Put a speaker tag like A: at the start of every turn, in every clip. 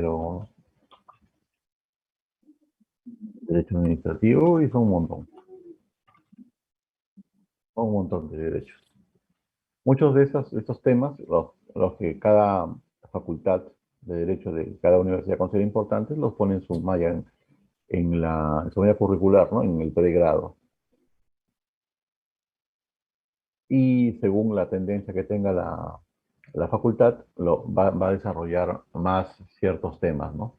A: pero derecho administrativo y son un montón de derechos. Muchos de estos temas, los que cada facultad de derecho de cada universidad considera importantes, los pone en su malla, en su malla curricular, ¿no? En el pregrado. Y según la tendencia que tenga la facultad, va a desarrollar más ciertos temas, ¿no?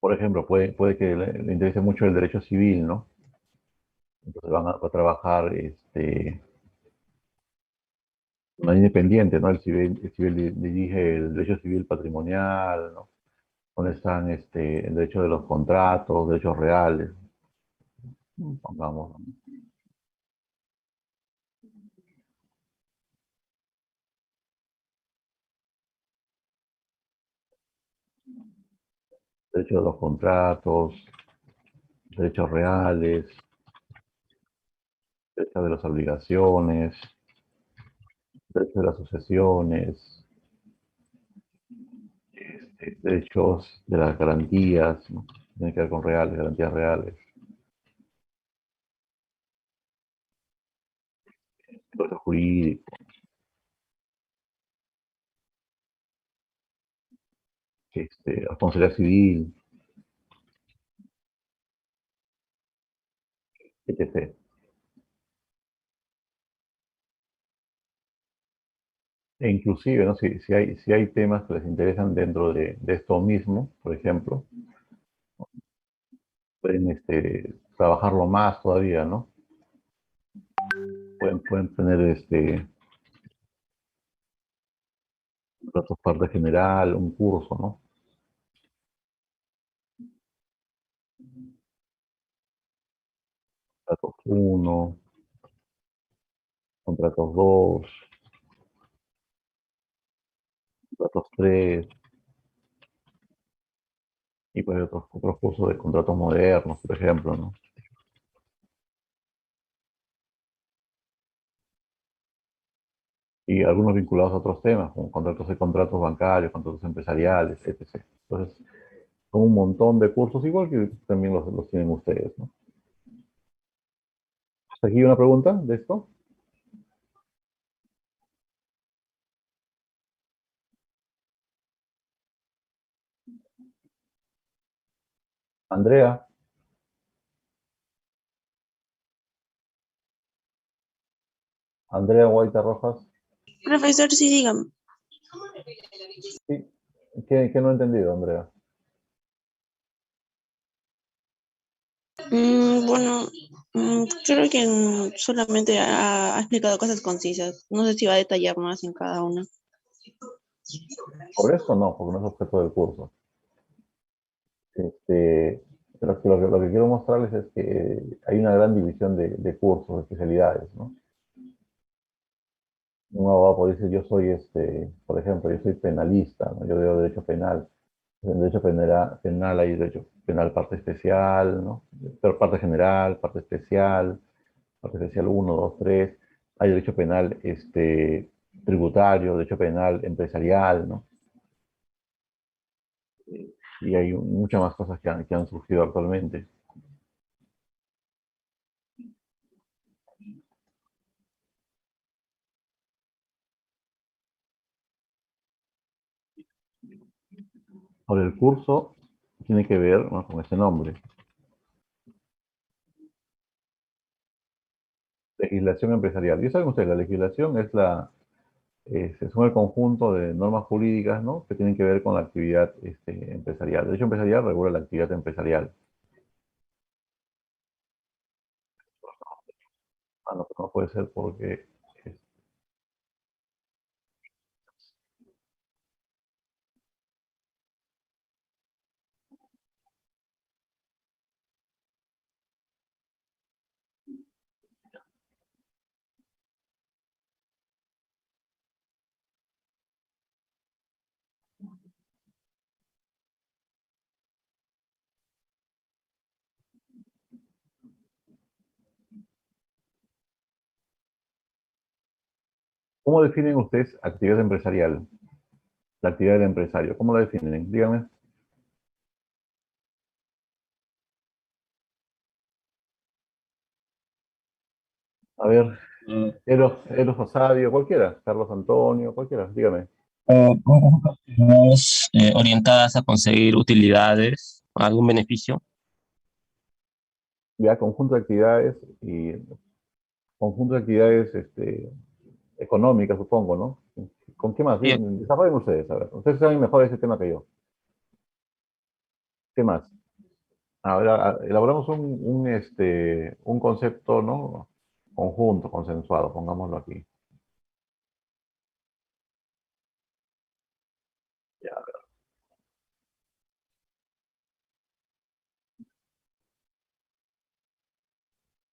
A: Por ejemplo, puede que le interese mucho el derecho civil, ¿no? Entonces va a trabajar una independiente, ¿no? El civil dirige el derecho civil patrimonial, ¿no? Donde están el derecho de los contratos, derechos reales, pongamos, ¿no? Derecho de los contratos, derechos reales, derecho de las obligaciones, derecho de las sucesiones, derechos de las garantías, ¿no? Tiene que ver con reales, garantías reales, derecho jurídico, responsabilidad civil, etc. E inclusive, ¿no? Si hay temas que les interesan dentro de esto mismo, por ejemplo, pueden trabajarlo más todavía, ¿no? Pueden tener datos parte general, un curso, ¿no? Datos uno, contratos 2, datos 3, y pues otros cursos de contratos modernos, por ejemplo, ¿no? Y algunos vinculados a otros temas, como contratos bancarios, contratos empresariales, etc. Entonces, son un montón de cursos, igual que también los tienen ustedes, ¿no? ¿Hasta aquí una pregunta de esto? Andrea, Andrea Guaita Rojas.
B: Profesor, sí, dígame.
A: Sí, ¿qué no he entendido, Andrea?
B: Bueno, creo que solamente ha explicado cosas concisas. No sé si va a detallar más en cada una.
A: Por esto no, porque no es objeto del curso. Este, pero lo que quiero mostrarles es que hay una gran división de cursos, de especialidades, ¿no? Un abogado puede decir, yo soy, por ejemplo, yo soy penalista, ¿no? Yo veo derecho penal. En derecho penal hay derecho penal parte especial, ¿no? Pero parte general, parte especial uno, 2, 3. Hay derecho penal tributario, derecho penal empresarial, ¿no? Y hay muchas más cosas que han surgido actualmente. Ahora, el curso tiene que ver, ¿no?, con ese nombre. Legislación empresarial. Y saben ustedes, la legislación son el conjunto de normas jurídicas, ¿no?, que tienen que ver con la actividad empresarial. El derecho empresarial regula la actividad empresarial. Ah, no, pero no puede ser porque ¿Cómo definen ustedes actividad empresarial? La actividad del empresario. ¿Cómo la definen? Díganme. A ver,
C: Mm,
A: Eros Osadio, cualquiera. Carlos Antonio, cualquiera. Dígame.
C: un conjunto de actividades orientadas a conseguir utilidades, algún beneficio.
A: Ya, conjunto de actividades económicas, supongo, ¿no? ¿Con qué más?
C: Sí,
A: Desarrollen ustedes, a ver. Ustedes saben mejor ese tema que yo. ¿Qué más? Ahora, elaboramos un concepto, ¿no? Conjunto, consensuado, pongámoslo aquí. Ya,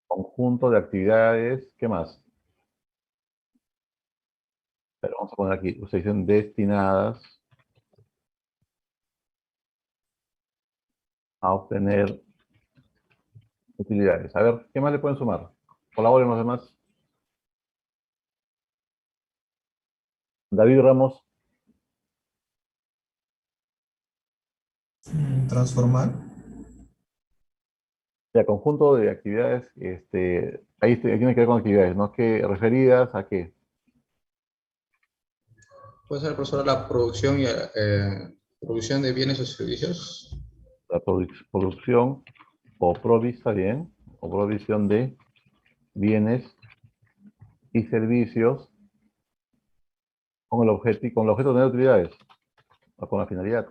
A: conjunto de actividades, ¿qué más? Pero vamos a poner aquí, ustedes dicen destinadas a obtener utilidades. A ver, ¿qué más le pueden sumar? Colaboren los demás. David Ramos,
D: Transformar.
A: ya, conjunto de actividades, ahí tiene que ver con actividades, ¿no? ¿Qué referidas a qué?
D: Puede ser, profesor, la producción y producción de bienes o servicios.
A: La producción o provista, bien, o provisión de bienes y servicios con el objeto de tener utilidades, o con la finalidad.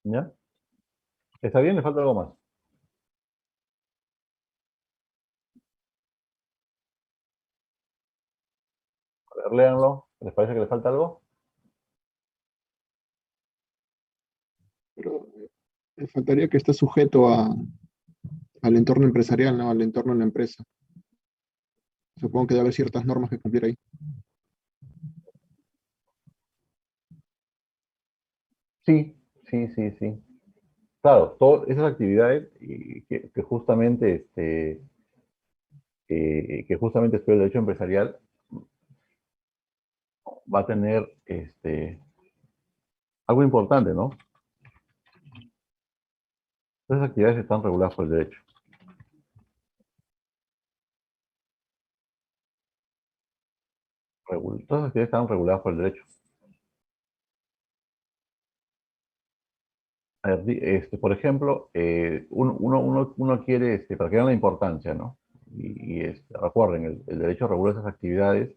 A: ¿Ya? ¿Está bien? ¿Le falta algo más? A ver, léanlo. ¿Les parece que le falta algo?
E: Pero faltaría que esté sujeto al entorno empresarial, ¿no? Al entorno de la empresa. Supongo que debe haber ciertas normas que cumplir ahí.
A: Sí, sí, sí, sí. Claro, todas esas actividades que justamente, que justamente estudia el derecho empresarial va a tener algo importante, ¿no? Esas actividades están reguladas por el derecho. Todas las actividades están reguladas por el derecho. A ver, por ejemplo, uno quiere, para que vean la importancia, ¿no? Recuerden, el derecho regula esas actividades,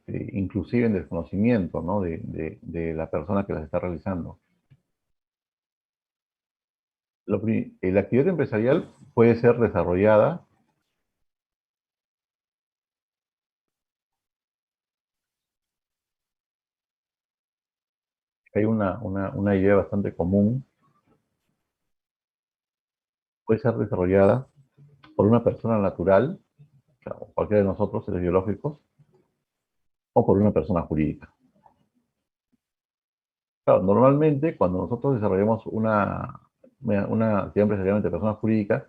A: inclusive en desconocimiento, ¿no? De la persona que las está realizando. La actividad empresarial puede ser desarrollada. Hay una idea bastante común, puede ser desarrollada por una persona natural, o sea, cualquiera de nosotros, seres biológicos, o por una persona jurídica. Claro, normalmente cuando nosotros desarrollamos una actividad empresarial entre personas jurídicas,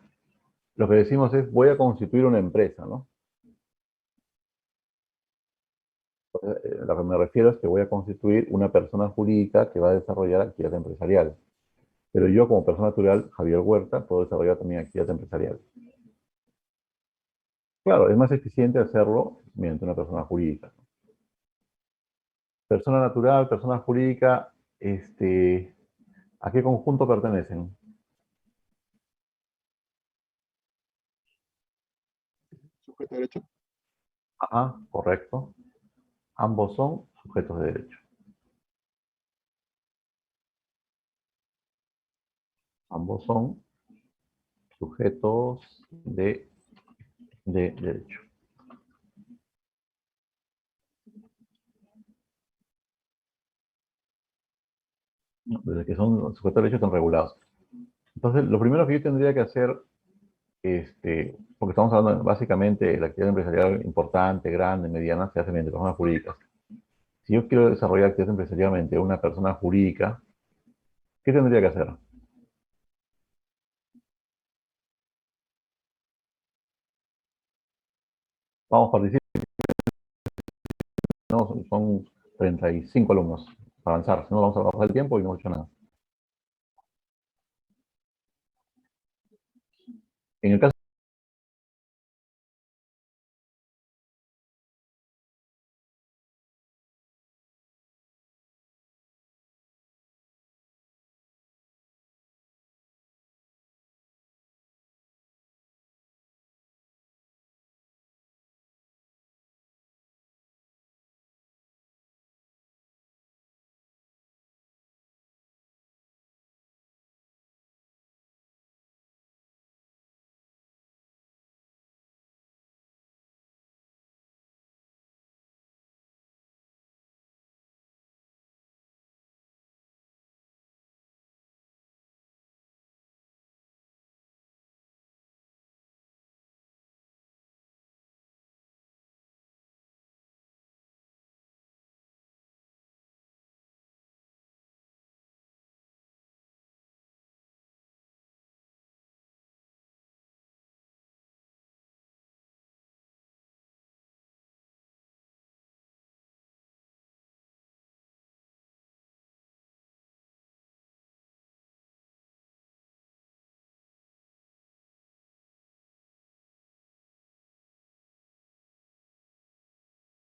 A: lo que decimos es voy a constituir una empresa, ¿no? Lo que me refiero es que voy a constituir una persona jurídica que va a desarrollar actividad empresarial. Pero yo como persona natural, Javier Huerta, puedo desarrollar también actividad empresarial. Claro, es más eficiente hacerlo mediante una persona jurídica. Persona natural, persona jurídica, ¿a qué conjunto pertenecen?
E: Sujeto a derecho.
A: Ajá, correcto. Ambos son sujetos de derecho. Ambos son sujetos de derecho. Desde que son sujetos de derecho están regulados. Entonces, lo primero que yo tendría que hacer, porque estamos hablando básicamente de la actividad empresarial importante, grande, mediana, se hace mediante personas jurídicas. Si yo quiero desarrollar actividad empresarial mediante una persona jurídica, ¿qué tendría que hacer? Vamos, participen, ¿no? Son 35 alumnos para avanzar, si no vamos a bajar el tiempo y no hemos hecho nada. En el caso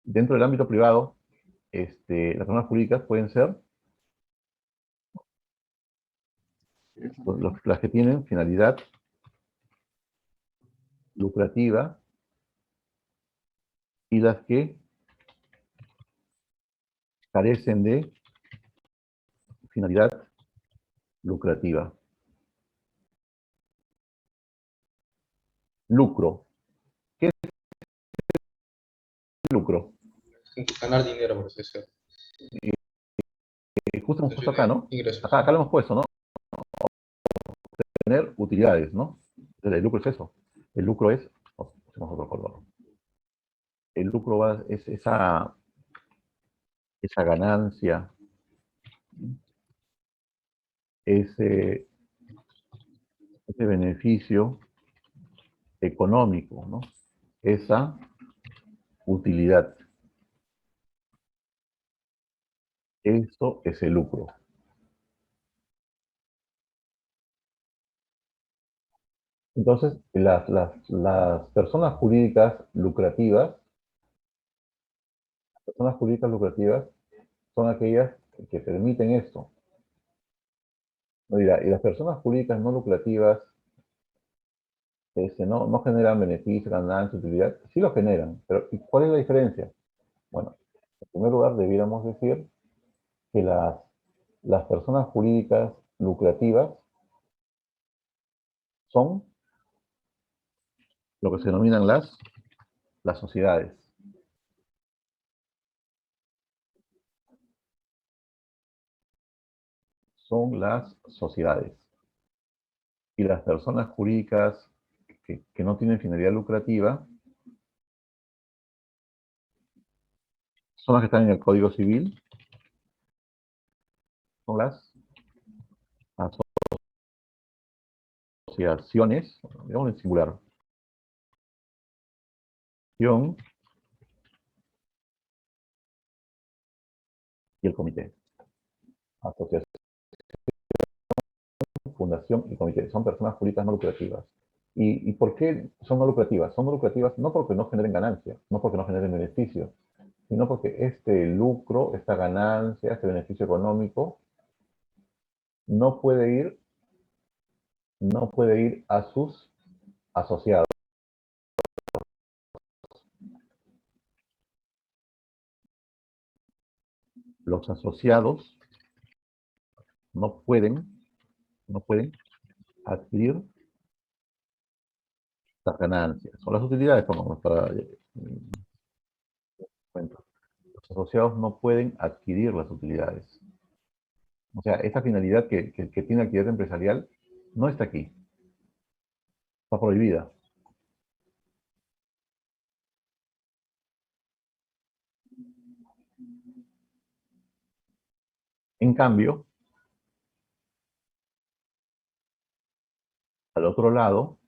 A: dentro del ámbito privado, las personas jurídicas pueden ser las que tienen finalidad lucrativa y las que carecen de finalidad lucrativa. Lucro. ¿Qué es lucro?
D: Ganar dinero, por así decirlo.
A: Justo hemos puesto acá, ¿no?
D: Ingresos.
A: Acá lo hemos puesto, ¿no? Tener utilidades, ¿no? Entonces, el lucro es eso. El lucro es, hacemos otro color. El lucro es esa ganancia, ese beneficio económico, ¿no? Esa utilidad. Eso es el lucro. Entonces, las personas jurídicas lucrativas son aquellas que permiten esto. No dirá, y las personas jurídicas no lucrativas no generan beneficios, ganancias, utilidad. Sí lo generan, pero ¿y cuál es la diferencia? Bueno, en primer lugar, debiéramos decir que las personas jurídicas lucrativas son lo que se denominan las sociedades. Son las sociedades. Y las personas jurídicas que no tienen finalidad lucrativa son las que están en el Código Civil, son las asociaciones, digamos en singular, y el comité. Asociación, fundación y comité. Son personas jurídicas no lucrativas. ¿Y por qué son no lucrativas? Son no lucrativas no porque no generen ganancia, no porque no generen beneficio, sino porque este lucro, esta ganancia, este beneficio económico, no puede ir a sus asociados. Los asociados no pueden adquirir las ganancias o las utilidades, como para cuento. Los asociados no pueden adquirir las utilidades. O sea, esa finalidad que tiene la actividad empresarial no está aquí. Está prohibida. En cambio, al otro lado,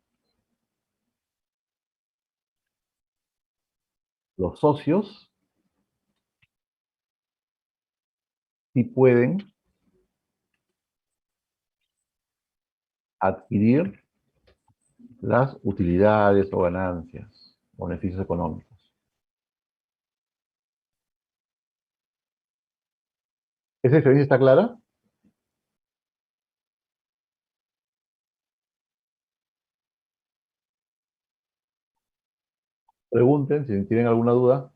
A: los socios sí pueden adquirir las utilidades o ganancias o beneficios económicos. ¿Esa diferencia está clara? Pregunten si tienen alguna duda.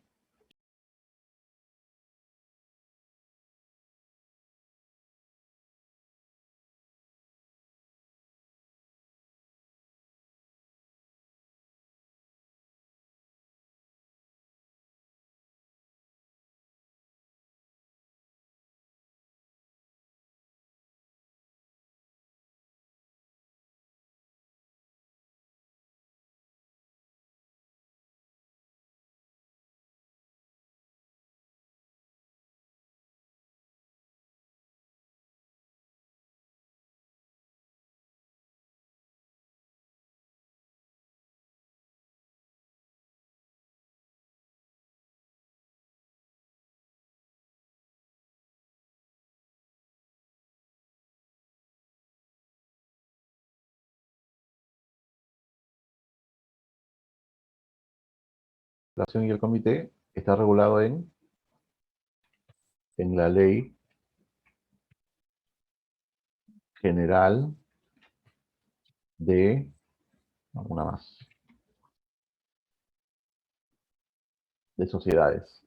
A: La acción y el comité está regulado en la Ley General de, una más, de sociedades.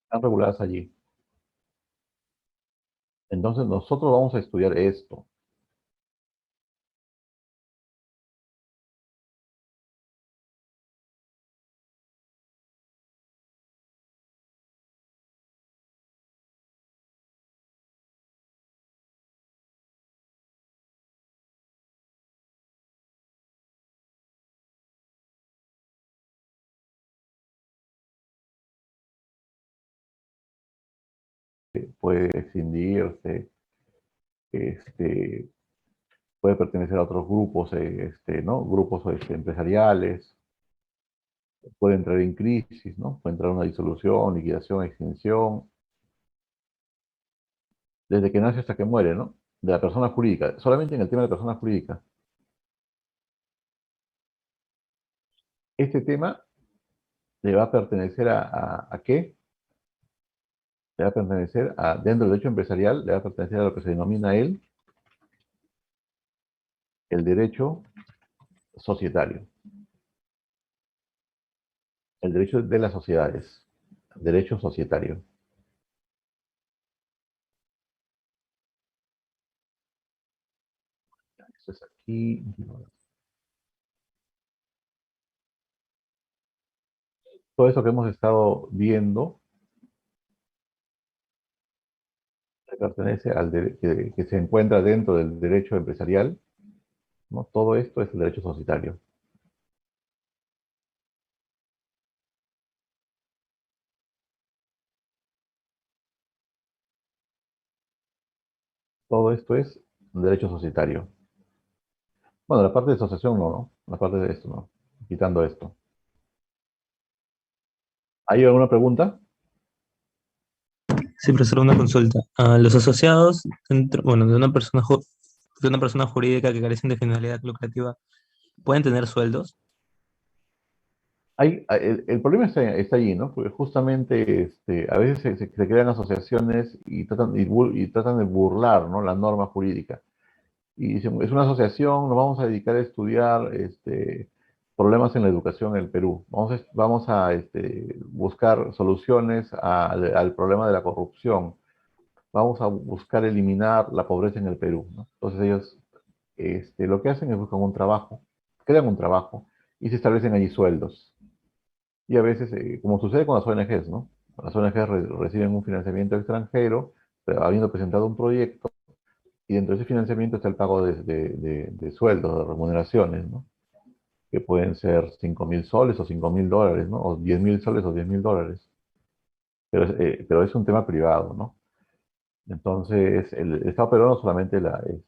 A: Están reguladas allí. Entonces nosotros vamos a estudiar esto. Puede escindirse, puede pertenecer a otros grupos, ¿no? Grupos empresariales, puede entrar en crisis, ¿no? Puede entrar en una disolución, liquidación, extinción, desde que nace hasta que muere, ¿no? De la persona jurídica, solamente en el tema de persona jurídica. Este tema le va a pertenecer ¿a qué? Le va a pertenecer dentro del derecho empresarial, le va a pertenecer a lo que se denomina el derecho societario, el derecho de las sociedades, derecho societario. Esto es aquí. Todo eso que hemos estado viendo pertenece que se encuentra dentro del derecho empresarial, ¿no? Todo esto es el derecho societario. Todo esto es derecho societario. Bueno, la parte de asociación no, ¿no? La parte de esto no. Quitando esto. ¿Hay alguna pregunta?
C: Sí, profesor, una consulta. Los asociados, bueno, de una persona jurídica que carecen de finalidad lucrativa, ¿pueden tener sueldos?
A: El problema está allí, ¿no? Porque justamente a veces se crean asociaciones y tratan de burlar, ¿no? La norma jurídica. Y dicen, es una asociación, nos vamos a dedicar a estudiar problemas en la educación en el Perú. Vamos a buscar soluciones al problema de la corrupción. Vamos a buscar eliminar la pobreza en el Perú, ¿no? Entonces ellos lo que hacen es buscar un trabajo, crean un trabajo y se establecen allí sueldos. Y a veces, como sucede con las ONGs, ¿no? Las ONGs reciben un financiamiento extranjero, pero habiendo presentado un proyecto, y dentro de ese financiamiento está el pago de sueldos, de remuneraciones, ¿no? Que pueden ser 5.000 soles o 5.000 dólares, ¿no? O 10.000 soles o 10.000 dólares. Pero es un tema privado, ¿no? Entonces, el Estado peruano solamente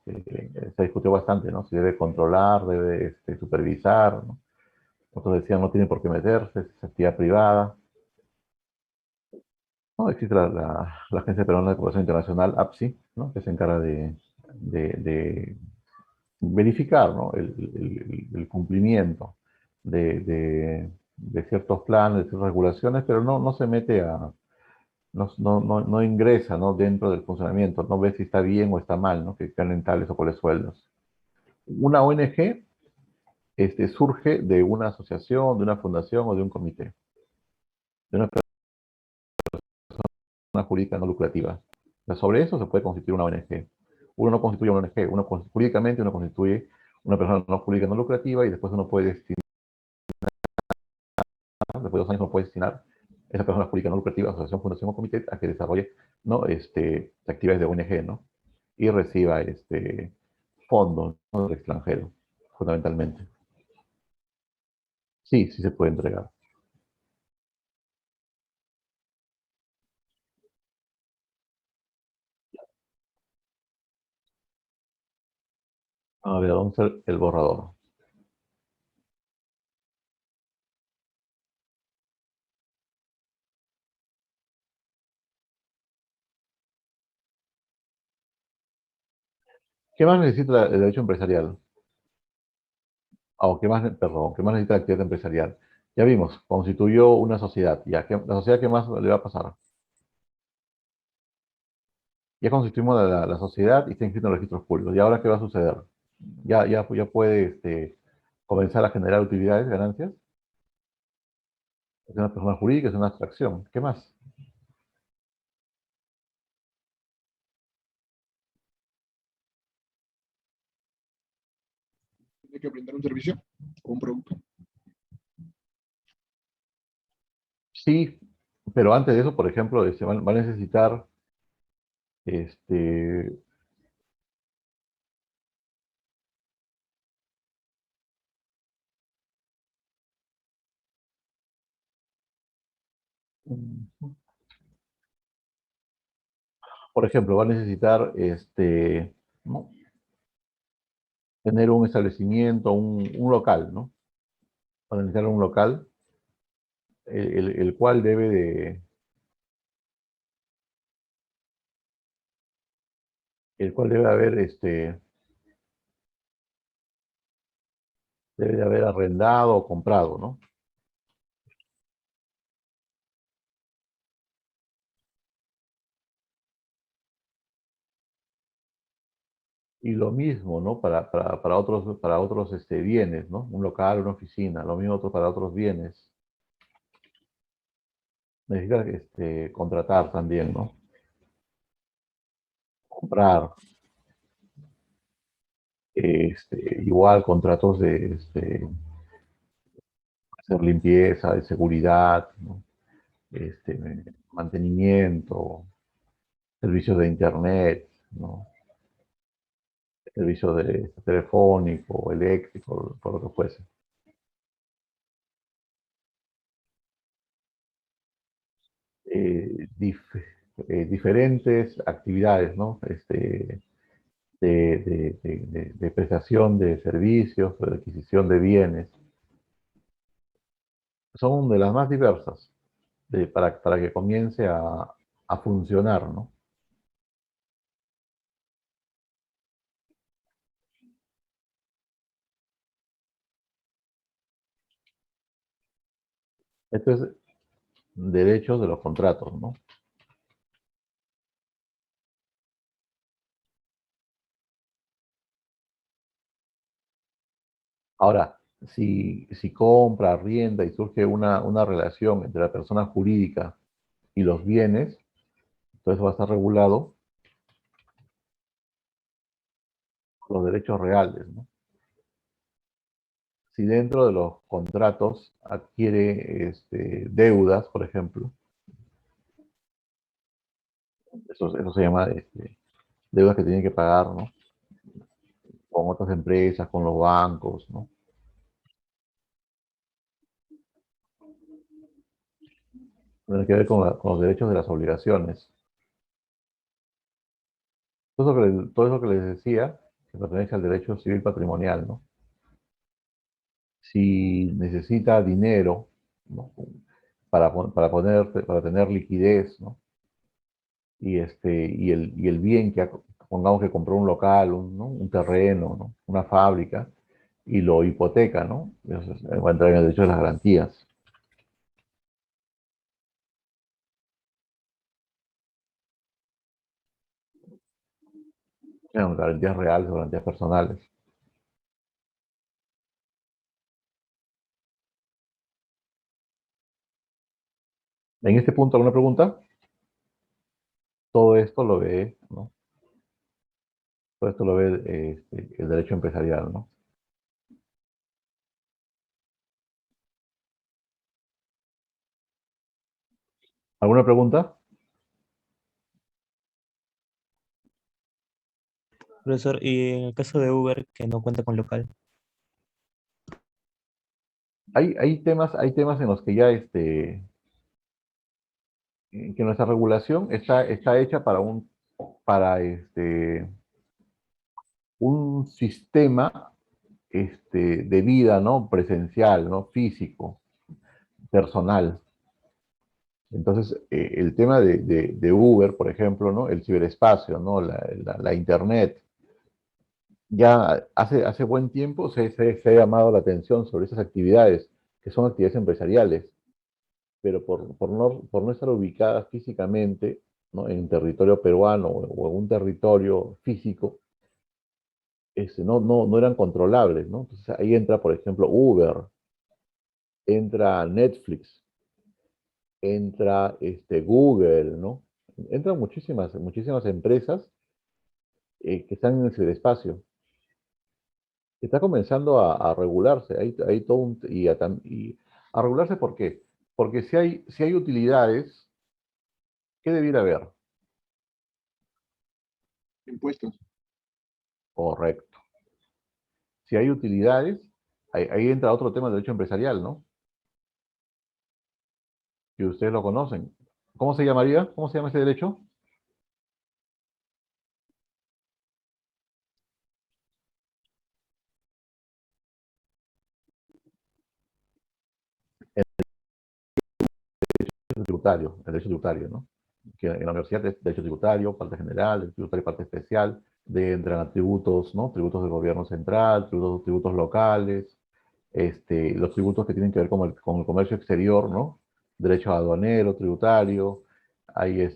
A: se discutió bastante, ¿no? Si debe controlar, debe supervisar, ¿no? Otros decían no tiene por qué meterse, es actividad privada. No, existe la Agencia Peruana de Cooperación Internacional, APSI, ¿no? Que se encarga de verificar, ¿no? El cumplimiento de ciertos planes, de ciertas regulaciones, pero no se mete no ingresa, ¿no? Dentro del funcionamiento, no ve si está bien o está mal, ¿no? Que ganen tales o cuales sueldos. Una ONG surge de una asociación, de una fundación o de un comité, de una persona jurídica no lucrativa. O sea, sobre eso se puede constituir una ONG. Uno no constituye una ONG, jurídicamente uno constituye una persona no jurídica no lucrativa y después uno puede destinar, después de 2 años uno puede destinar esa persona jurídica no lucrativa, asociación, fundación o comité a que desarrolle, ¿no? Actividades de ONG, ¿no? Y reciba fondos, ¿no? Del extranjero, fundamentalmente. Sí, sí se puede entregar. A ver, vamos a ver el borrador. ¿Qué más necesita el derecho empresarial? Perdón, ¿qué más necesita la actividad empresarial? Ya vimos, constituyó una sociedad. Ya, ¿la sociedad qué más le va a pasar? Ya constituimos la sociedad y está inscrito en los registros públicos. ¿Y ahora qué va a suceder? Ya puede comenzar a generar utilidades, ganancias. Es una persona jurídica, es una abstracción. ¿Qué más?
E: Tiene que brindar un servicio o un producto.
A: Sí, pero antes de eso, por ejemplo, va a necesitar este, por ejemplo, va a necesitar ¿no? Tener un establecimiento, un local, ¿no? Va a necesitar un local, el cual el cual debe haber, debe de haber arrendado o comprado, ¿no? Y lo mismo, ¿no? Para otros bienes, ¿no? Un local, una oficina, lo mismo para otros bienes. Necesita contratar también, ¿no? Comprar, igual contratos de hacer limpieza, de seguridad, ¿no? Este, mantenimiento, servicios de internet, ¿no? Servicios telefónico, eléctrico, por lo que fuese. Diferentes actividades, ¿no? De prestación de servicios, de adquisición de bienes. Son de las más diversas para que comience a funcionar, ¿no? Esto es derechos de los contratos, ¿no? Ahora, si compra, arrienda y surge una relación entre la persona jurídica y los bienes, entonces va a estar regulado por los derechos reales, ¿no? Si dentro de los contratos adquiere deudas, por ejemplo, eso se llama deudas que tiene que pagar, ¿no? Con otras empresas, con los bancos, ¿no? Tiene que ver con los derechos de las obligaciones. Todo eso que les decía, que pertenece al derecho civil patrimonial, ¿no? Si necesita dinero, ¿no? Para tener liquidez, ¿no? Y el bien pongamos que compró un local, ¿no? Un terreno, ¿no? Una fábrica, y lo hipoteca, ¿no? Entonces, va a entrar en el derecho de las garantías. Garantías reales o garantías personales. En este punto, ¿alguna pregunta? Todo esto lo ve, ¿no? Todo esto lo ve el derecho empresarial, ¿no? ¿Alguna pregunta?
C: Profesor, y en el caso de Uber, que no cuenta con local.
A: Hay temas en los que ya que nuestra regulación está hecha para un sistema de vida, ¿no? Presencial, ¿no? Físico, personal. Entonces, el tema de Uber, por ejemplo, ¿no? El ciberespacio, ¿no? La Internet, ya hace buen tiempo se ha llamado la atención sobre esas actividades, que son actividades empresariales, pero por no estar ubicadas físicamente, ¿no? En territorio peruano o en un territorio físico, no eran controlables, ¿no? Entonces ahí entra, por ejemplo, Uber, entra Netflix, entra Google, ¿no? Entran muchísimas empresas que están en el ciberespacio. Está comenzando a regularse, hay todo y a regularse. ¿Por qué? Porque si hay utilidades, ¿qué debiera haber?
E: Impuestos.
A: Correcto. Si hay utilidades, ahí entra otro tema del derecho empresarial, ¿no? Que ustedes lo conocen. ¿Cómo se llamaría? ¿Cómo se llama ese derecho? El derecho tributario, ¿no? Que en la universidad es derecho tributario, parte general, derecho tributario, parte especial, entran a tributos, ¿no? Tributos del gobierno central, tributos locales, los tributos que tienen que ver con el comercio exterior, ¿no? Derecho aduanero, tributario, hay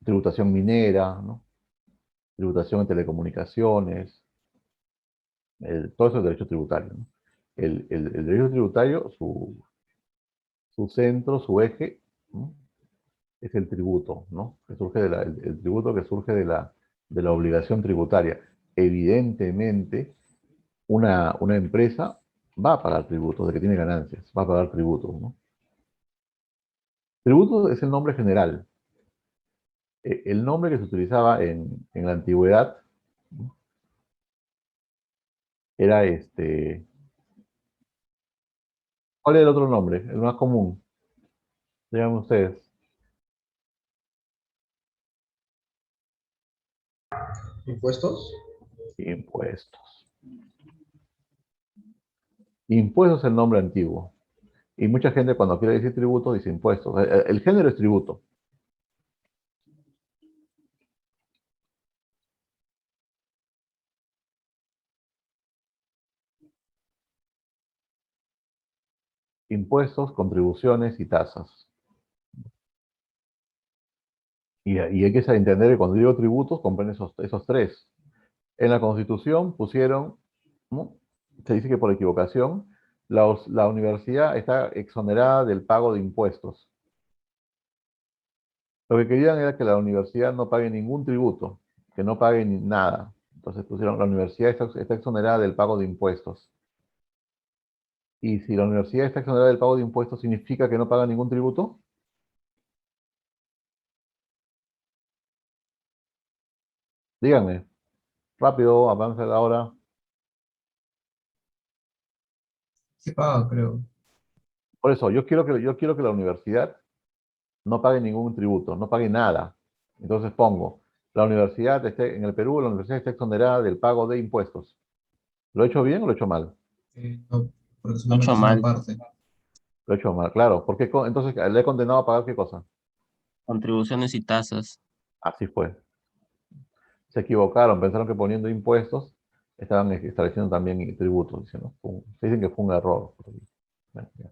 A: tributación minera, ¿no? Tributación en telecomunicaciones, todo eso es derecho tributario, ¿no? El derecho tributario, su centro, su eje, ¿no? Es el tributo, ¿no? Que surge el tributo que surge de la obligación tributaria. Evidentemente, una empresa va a pagar tributos, de que tiene ganancias, va a pagar tributos, ¿no? Tributo es el nombre general. El nombre que se utilizaba en la antigüedad, ¿no? Era ¿Cuál es el otro nombre? El más común. Díganme ustedes.
D: ¿Impuestos?
A: Impuestos. Impuestos es el nombre antiguo. Y mucha gente cuando quiere decir tributo dice impuestos. El género es tributo. Impuestos, contribuciones y tasas. Y hay que entender que cuando digo tributos, comprenden esos tres. En la Constitución pusieron, ¿no? Se dice que por equivocación, la universidad está exonerada del pago de impuestos. Lo que querían era que la universidad no pague ningún tributo, que no pague nada. Entonces pusieron, la universidad está exonerada del pago de impuestos. Y si la universidad está exonerada del pago de impuestos, ¿significa que no paga ningún tributo? Díganme, rápido, avance la hora.
D: Sí paga, creo.
A: Por eso, yo quiero que la universidad no pague ningún tributo, no pague nada. Entonces pongo, La universidad en el Perú, la universidad está exonerada del pago de impuestos. ¿Lo he hecho bien o lo he hecho mal?
D: No, porque
F: Mucho
D: solamente es una
F: mal.
D: parte.
A: Lo he hecho mal, claro. ¿Por qué? Entonces, ¿le he condenado a pagar qué cosa?
F: Contribuciones y tasas.
A: Así fue. Se equivocaron, pensaron que poniendo impuestos estaban estableciendo también tributos. Dicen que fue un error. Bueno, ya.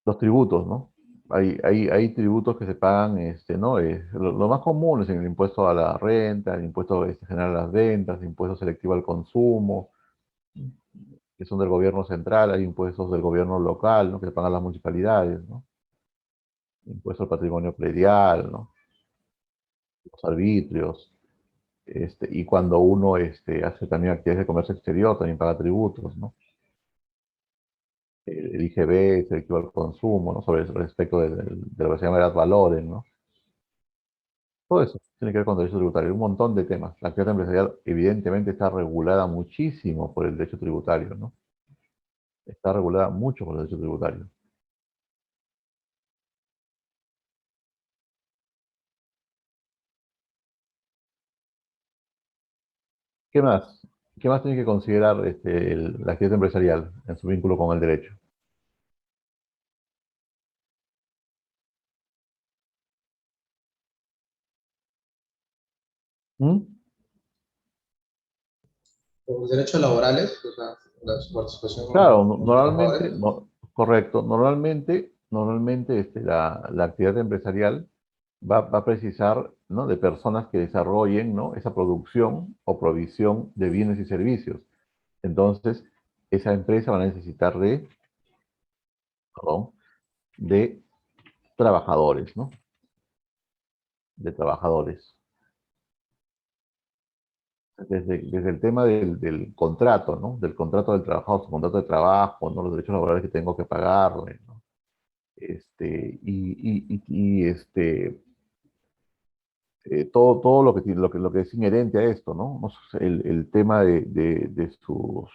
A: Los tributos, ¿no? Hay tributos que se pagan, ¿no? Lo más común es el impuesto a la renta, el impuesto general a las ventas, el impuesto selectivo al consumo, que son del gobierno central, hay impuestos del gobierno local, ¿no? Que pagan las municipalidades, ¿no? Impuesto al patrimonio predial, ¿no? Los arbitrios, y cuando uno hace también actividades de comercio exterior, también paga tributos, ¿no? El IGB, selectivo al consumo, ¿no? Sobre respecto de lo que se llama las valores, ¿no? Todo eso tiene que ver con derecho tributario, un montón de temas. La actividad empresarial evidentemente está regulada muchísimo por el derecho tributario, ¿no? Está regulada mucho por el derecho tributario. ¿Qué más? ¿Qué más tiene que considerar la actividad empresarial en su vínculo con el derecho? ¿Mm?
D: Los derechos laborales, o sea, la participación
A: Claro,
D: con los
A: normalmente,
D: trabajadores.
A: no, correcto, normalmente la actividad empresarial va a precisar, ¿no? De personas que desarrollen, ¿no? Esa producción o provisión de bienes y servicios. Entonces, esa empresa va a necesitar perdón, de trabajadores, ¿no? De trabajadores. Desde el tema del contrato, ¿no? Del contrato del trabajador, su contrato de trabajo, ¿no? Los derechos laborales que tengo que pagarle, ¿no? Todo lo que es inherente a esto, ¿no? No sé, el tema de sus,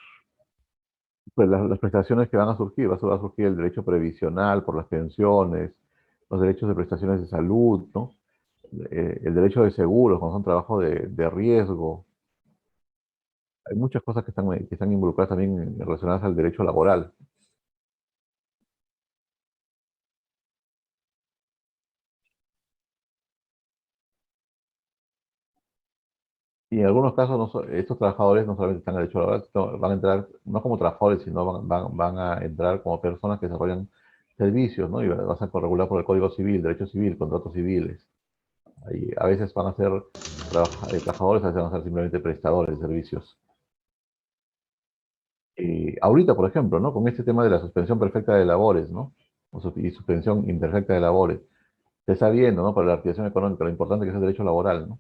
A: pues las prestaciones que van a surgir, va a surgir el derecho previsional por las pensiones, los derechos de prestaciones de salud, ¿no? El derecho de seguros cuando son trabajos de riesgo. Hay muchas cosas que están involucradas también relacionadas al derecho laboral. Y en algunos casos, estos trabajadores no solamente están en derecho laboral, sino van a entrar no como trabajadores, sino van a entrar como personas que desarrollan servicios, ¿no? Y va a ser regulado por el Código Civil, Derecho Civil, contratos civiles. Ahí, a veces van a ser trabajadores, a veces van a ser simplemente prestadores de servicios. Ahorita, por ejemplo, ¿no? Con este tema de la suspensión perfecta de labores, ¿no? Y suspensión imperfecta de labores. Se está viendo, ¿no? Para la activación económica, lo importante que es el derecho laboral, ¿no?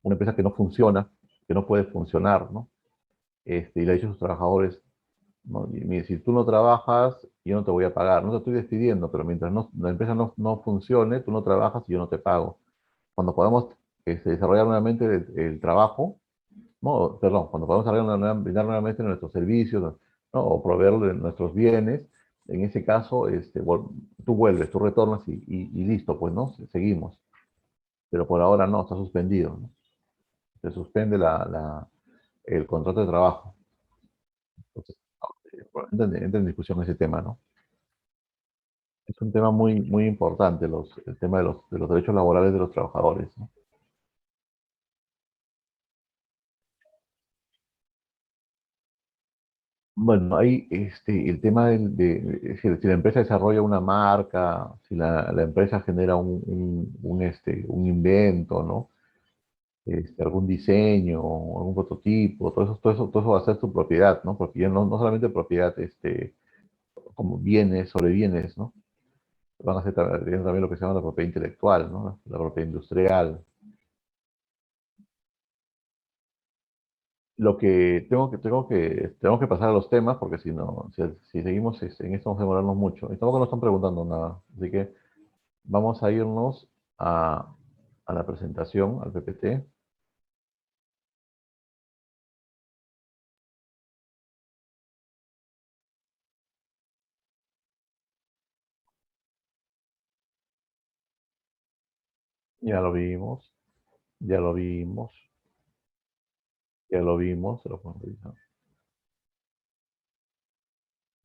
A: Una empresa que no funciona, que no puede funcionar, ¿no? Y le ha dicho a sus trabajadores, ¿no? Si tú no trabajas, yo no te voy a pagar. No te estoy despidiendo, pero mientras la empresa no funcione, tú no trabajas y yo no te pago. Cuando podamos desarrollar nuevamente el trabajo, ¿no? Perdón, cuando podamos brindar nuevamente nuestros servicios, ¿no? O proveerle nuestros bienes, en ese caso, tú vuelves, tú retornas y listo, pues, ¿no? Seguimos. Pero por ahora no, está suspendido, ¿no? Se suspende el contrato de trabajo. Entonces, entra en discusión ese tema, ¿no? Es un tema muy, muy importante, el tema de los derechos laborales de los trabajadores, ¿no? Bueno, ahí el tema si la empresa desarrolla una marca, si la empresa genera un invento, ¿no? Algún diseño, algún prototipo, todo eso va a ser su propiedad, ¿no? Porque ya no solamente propiedad, como bienes, sobre bienes, ¿no? Van a ser también lo que se llama la propiedad intelectual, ¿no? La propiedad industrial. Lo que tengo que pasar a los temas, porque si no, si seguimos en esto vamos a demorarnos mucho. Y tampoco nos están preguntando nada. Así que vamos a irnos a la presentación, al PPT. Ya lo vimos, ya lo vimos, ya lo vimos. Se lo podemos revisar.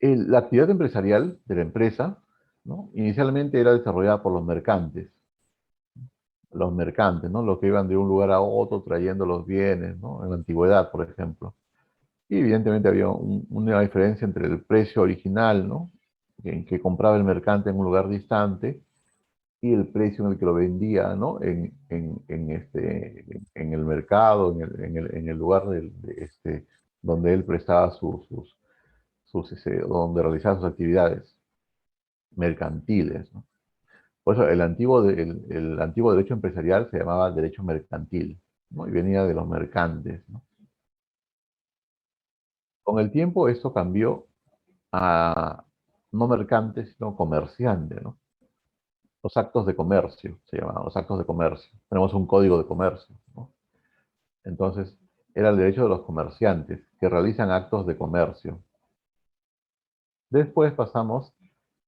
A: La actividad empresarial de la empresa, ¿no? Inicialmente era desarrollada por los mercantes, ¿no? Los que iban de un lugar a otro trayendo los bienes, ¿no? En la antigüedad, por ejemplo. Y evidentemente había una diferencia entre el precio original, ¿no? Que compraba el mercante en un lugar distante y el precio en el que lo vendía, ¿no? En el mercado, en el lugar donde él prestaba donde realizaba sus actividades mercantiles, ¿no? Por eso el antiguo derecho empresarial se llamaba derecho mercantil, ¿no? Y venía de los mercantes, ¿no? Con el tiempo esto cambió a no mercantes, sino comerciante, ¿no? Los actos de comercio se llamaban, los actos de comercio. Tenemos un código de comercio, ¿no? Entonces, era el derecho de los comerciantes que realizan actos de comercio. Después pasamos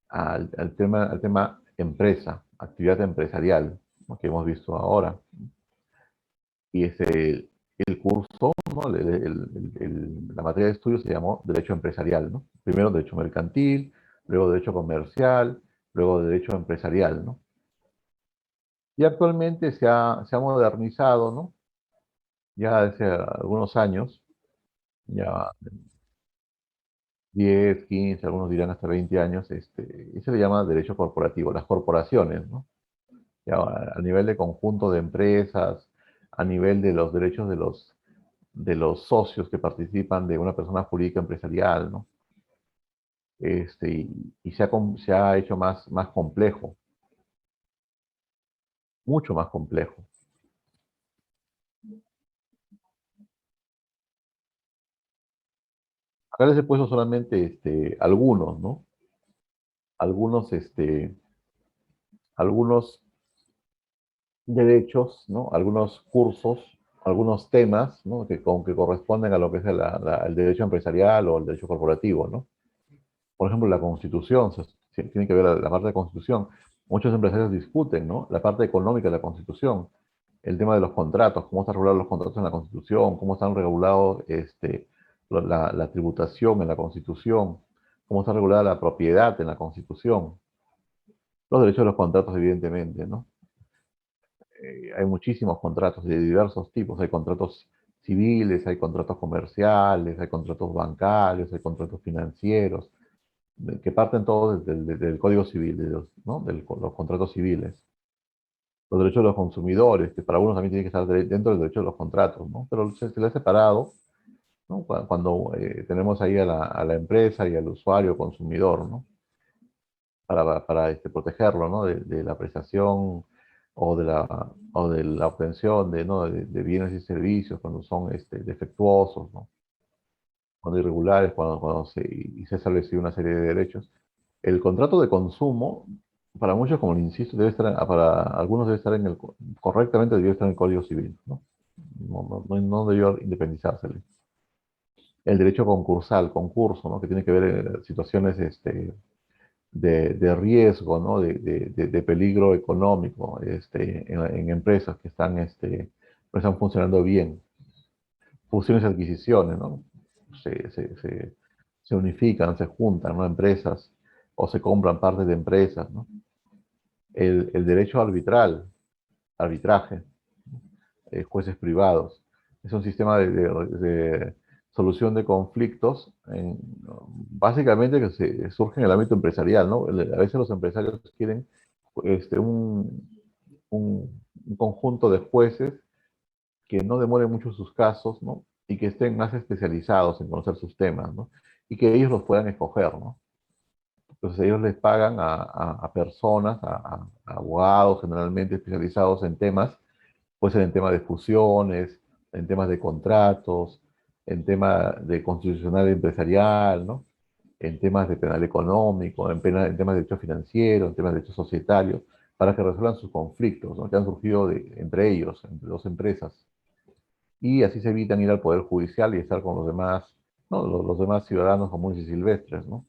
A: al tema empresa, actividad empresarial, ¿no? Que hemos visto ahora. Y el curso, ¿no? La materia de estudio se llamó Derecho Empresarial, ¿no? Primero Derecho Mercantil, luego Derecho Comercial, luego Derecho Empresarial, ¿no? Y actualmente se ha modernizado, ¿no? Ya hace algunos años, ya 10, 15, algunos dirán hasta 20 años, y se le llama derecho corporativo, las corporaciones, ¿no? Ya a nivel de conjunto de empresas, a nivel de los derechos de los socios que participan de una persona jurídica empresarial, ¿no? Y se ha hecho más complejo, mucho más complejo. Acá les he puesto solamente algunos, ¿no? Algunos, algunos derechos, ¿no? Algunos cursos, algunos temas, ¿no? Que corresponden a lo que es el derecho empresarial o el derecho corporativo, ¿no? Por ejemplo, la Constitución, tiene que ver la parte de Constitución. Muchos empresarios discuten, ¿no? La parte económica de la Constitución, el tema de los contratos, cómo están regulados los contratos en la Constitución, cómo están regulados la tributación en la Constitución, cómo está regulada la propiedad en la Constitución, los derechos de los contratos, evidentemente, ¿no? Hay muchísimos contratos de diversos tipos. Hay contratos civiles, hay contratos comerciales, hay contratos bancarios, hay contratos financieros, que parten todos del Código Civil, ¿no? Los contratos civiles. Los derechos de los consumidores, que para algunos también tienen que estar dentro del derecho de los contratos, ¿no? Pero se le ha separado, ¿no? Cuando tenemos ahí a la empresa y al usuario consumidor, ¿no? Para protegerlo, ¿no? De la prestación o de la obtención ¿no? de bienes y servicios cuando son defectuosos, ¿no? Cuando irregulares, cuando se ha establecido una serie de derechos. El contrato de consumo, para muchos, como le insisto, para algunos debe estar correctamente debe estar en el Código Civil, ¿no? No debió independizarse. El derecho concursal, concurso, ¿no? Que tiene que ver situaciones de riesgo, ¿no? De peligro económico en empresas que no están funcionando bien. Fusiones y adquisiciones, ¿no? Se unifican, se juntan, ¿no? Empresas o se compran partes de empresas, ¿no? El derecho arbitral, arbitraje, jueces privados. Es un sistema de solución de conflictos, básicamente que surge en el ámbito empresarial, ¿no? A veces los empresarios quieren un conjunto de jueces que no demoren mucho sus casos, ¿no? Y que estén más especializados en conocer sus temas, ¿no? Y que ellos los puedan escoger, ¿no? Entonces ellos les pagan a personas, a abogados generalmente especializados en temas, puede ser en temas de fusiones, en temas de contratos, en temas de constitucional empresarial, ¿no? En temas de penal económico, en temas de derecho financiero, en temas de derecho societario, para que resuelvan sus conflictos, ¿no? Que han surgido entre ellos, entre dos empresas. Y así se evitan ir al Poder Judicial y estar con los demás, ¿no? Los demás ciudadanos comunes y silvestres, ¿no?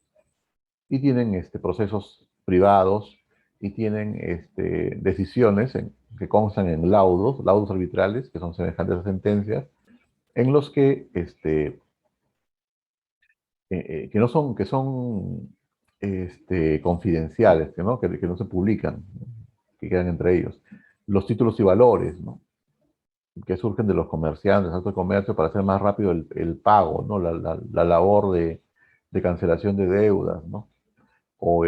A: Y tienen procesos privados y tienen decisiones que constan en laudos arbitrales, que son semejantes a sentencias, en los que no son, que son confidenciales, que no se publican, que quedan entre ellos. Los títulos y valores, ¿no? Que surgen de los comerciantes, actos de comercio, para hacer más rápido el pago, ¿no? La labor de cancelación de deudas, ¿no? O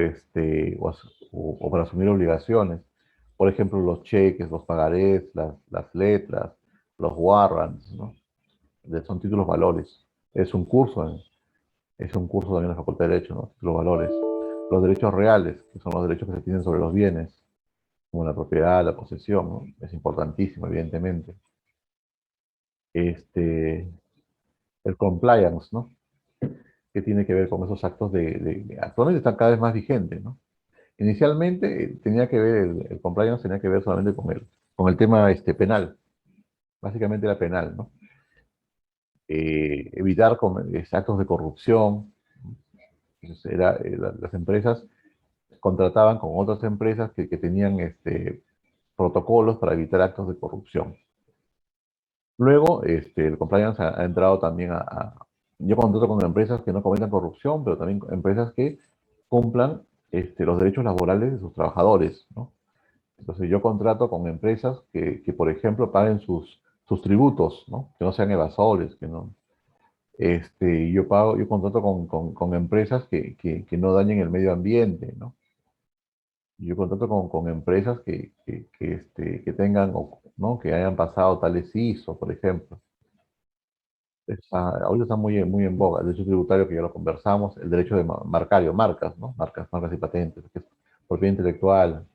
A: para asumir obligaciones. Por ejemplo, los cheques, los pagarés, las letras, los warrants, ¿no? Son títulos valores. Es un curso, es un curso también en la Facultad de Derecho, ¿no? Títulos valores. Los derechos reales, que son los derechos que se tienen sobre los bienes, como la propiedad, la posesión, ¿no? Es importantísimo, evidentemente. El compliance, ¿no? Que tiene que ver con esos actos actualmente están cada vez más vigentes, ¿no? Inicialmente tenía que ver, el compliance tenía que ver solamente con el tema penal, básicamente era penal, ¿no? Evitar actos de corrupción. Entonces las empresas contrataban con otras empresas que tenían protocolos para evitar actos de corrupción. Luego, el compliance ha entrado también yo contrato con empresas que no cometan corrupción, pero también empresas que cumplan los derechos laborales de sus trabajadores, ¿no? Entonces yo contrato con empresas que por ejemplo, paguen sus tributos, ¿no? Que no sean evasores, que no. Yo contrato con empresas que no dañen el medio ambiente, ¿no? Yo contrato con empresas que tengan, ¿no? Que hayan pasado tales ISO, por ejemplo. Ahorita está muy en boga el derecho tributario, que ya lo conversamos, el derecho de marcario, marcas, ¿no? Marcas y patentes, que es propiedad intelectual,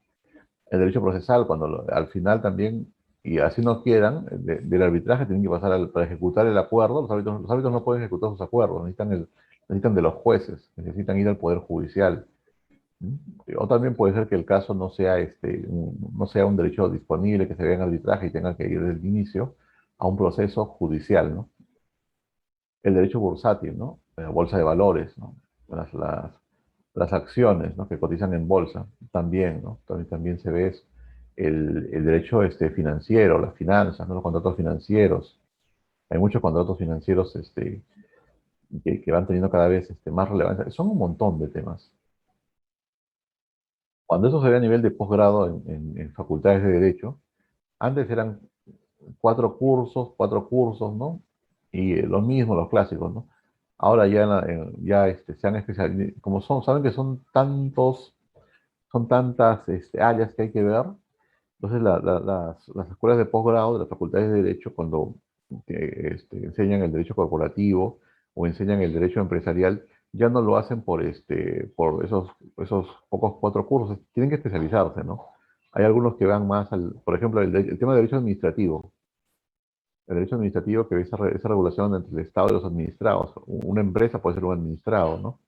A: el derecho procesal, cuando al final también, y así no quieran, del arbitraje tienen que pasar para ejecutar el acuerdo. Los árbitros no pueden ejecutar sus acuerdos, necesitan de los jueces, necesitan ir al Poder Judicial. ¿Mm? O también puede ser que el caso no sea un derecho disponible, que se vea en arbitraje y tenga que ir desde el inicio a un proceso judicial, ¿no? El derecho bursátil, ¿no? La bolsa de valores, ¿no? Las acciones, ¿no? Que cotizan en bolsa, también, ¿no? También se ve eso. El derecho financiero, las finanzas, ¿no? Los contratos financieros. Hay muchos contratos financieros que van teniendo cada vez más relevancia. Son un montón de temas. Cuando eso se ve a nivel de posgrado en facultades de Derecho, antes eran cuatro cursos, ¿no? Y los mismos, los clásicos, ¿no? Ahora ya se han especializado, saben que son tantas áreas que hay que ver. Entonces las escuelas de posgrado de las facultades de Derecho, cuando enseñan el derecho corporativo o enseñan el derecho empresarial, ya no lo hacen por esos pocos cuatro cursos, tienen que especializarse, ¿no? Hay algunos que van más por ejemplo, el tema de derecho administrativo. El derecho administrativo, que ve esa regulación entre el Estado y los administrados. Una empresa puede ser un administrado, ¿no?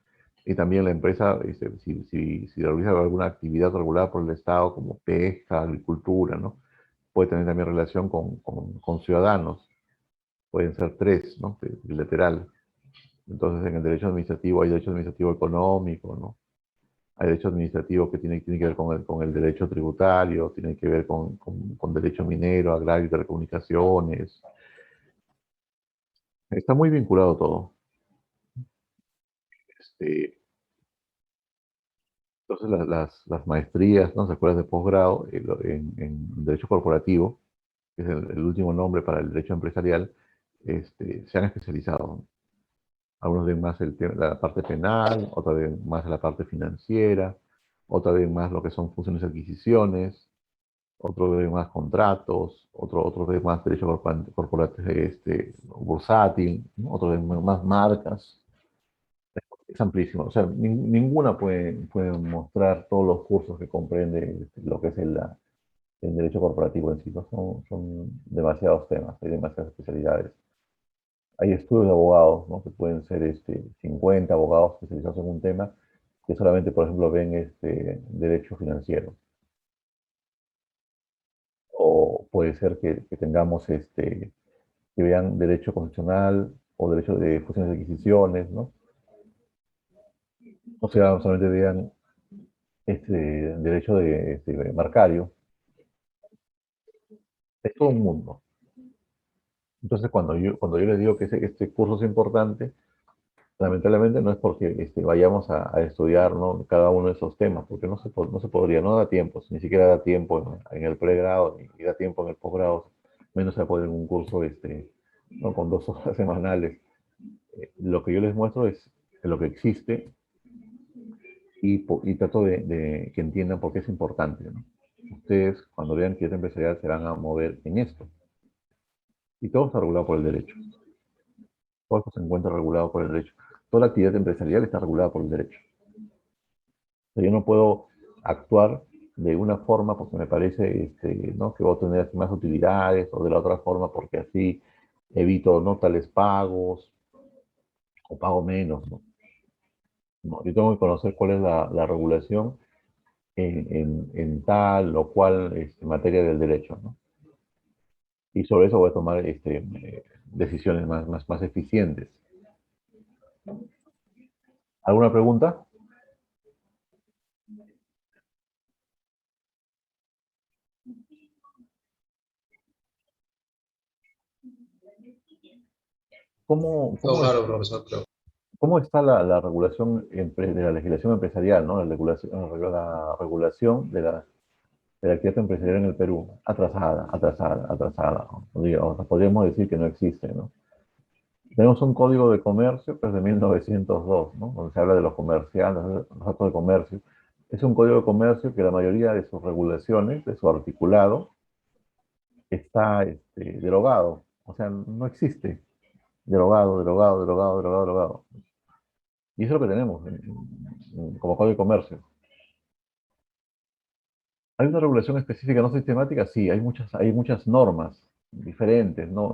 A: Y también la empresa, si realiza alguna actividad regulada por el Estado, como pesca, agricultura, ¿no? Puede tener también relación con ciudadanos. Pueden ser tres, ¿no? Bilateral. Entonces, en el derecho administrativo hay derecho administrativo económico, ¿no? Hay derecho administrativo que tiene que ver con el derecho tributario, tiene que ver con derecho minero, agrario y telecomunicaciones. Está muy vinculado todo. Este, entonces, las maestrías, ¿no? Las escuelas de posgrado en Derecho Corporativo, que es el último nombre para el derecho empresarial, se han especializado. Algunos ven más la parte penal, otros ven más la parte financiera, otros ven más lo que son funciones y adquisiciones, otros ven más contratos, otros ven más derecho corporativo, bursátil, ¿no? Otros ven más marcas. Es amplísimo. O sea, ninguna puede mostrar todos los cursos que comprende lo que es el derecho corporativo en sí, ¿no? Son demasiados temas, hay demasiadas especialidades. Hay estudios de abogados, ¿no? Que pueden ser 50 abogados especializados en un tema, que solamente, por ejemplo, ven derecho financiero. O puede ser que tengamos que vean derecho constitucional o derecho de fusiones y adquisiciones, ¿no? O sea, solamente vean derecho marcario, es todo un mundo. Entonces, cuando yo les digo que este curso es importante, lamentablemente no es porque vayamos a estudiar, ¿no?, cada uno de esos temas, porque no se podría, no da tiempo, ni siquiera da tiempo en el pregrado, ni da tiempo en el posgrado, menos se va a poder en un curso ¿no?, con 2 horas semanales. Lo que yo les muestro es lo que existe y trato de que entiendan por qué es importante, ¿no? Ustedes, cuando vean actividad empresarial, se van a mover en esto. Y todo está regulado por el derecho. Todo esto se encuentra regulado por el derecho. Toda la actividad empresarial está regulada por el derecho. O sea, yo no puedo actuar de una forma porque me parece ¿no?, que voy a tener así más utilidades, o de la otra forma porque así evito, ¿no?, tales pagos o pago menos, ¿no? No, yo tengo que conocer cuál es la regulación en tal o cual materia del derecho, ¿no? Y sobre eso voy a tomar decisiones más eficientes. ¿Alguna pregunta? ¿Cómo,
D: Todo
A: cómo, es-
D: claro, profesor, creo.
A: cómo está la regulación de la legislación empresarial, ¿no? La regulación de la actividad empresarial en el Perú? Atrasada, atrasada, atrasada, ¿no? O sea, podríamos decir que no existe, ¿no? Tenemos un código de comercio que es de 1902, ¿no?, donde se habla de los comerciales, los actos de comercio. Es un código de comercio que la mayoría de sus regulaciones, de su articulado, está derogado. O sea, no existe. Derogado, derogado, derogado, derogado, derogado. Y eso es lo que tenemos como código de comercio. ¿Hay una regulación específica no sistemática? Sí, hay muchas normas diferentes, no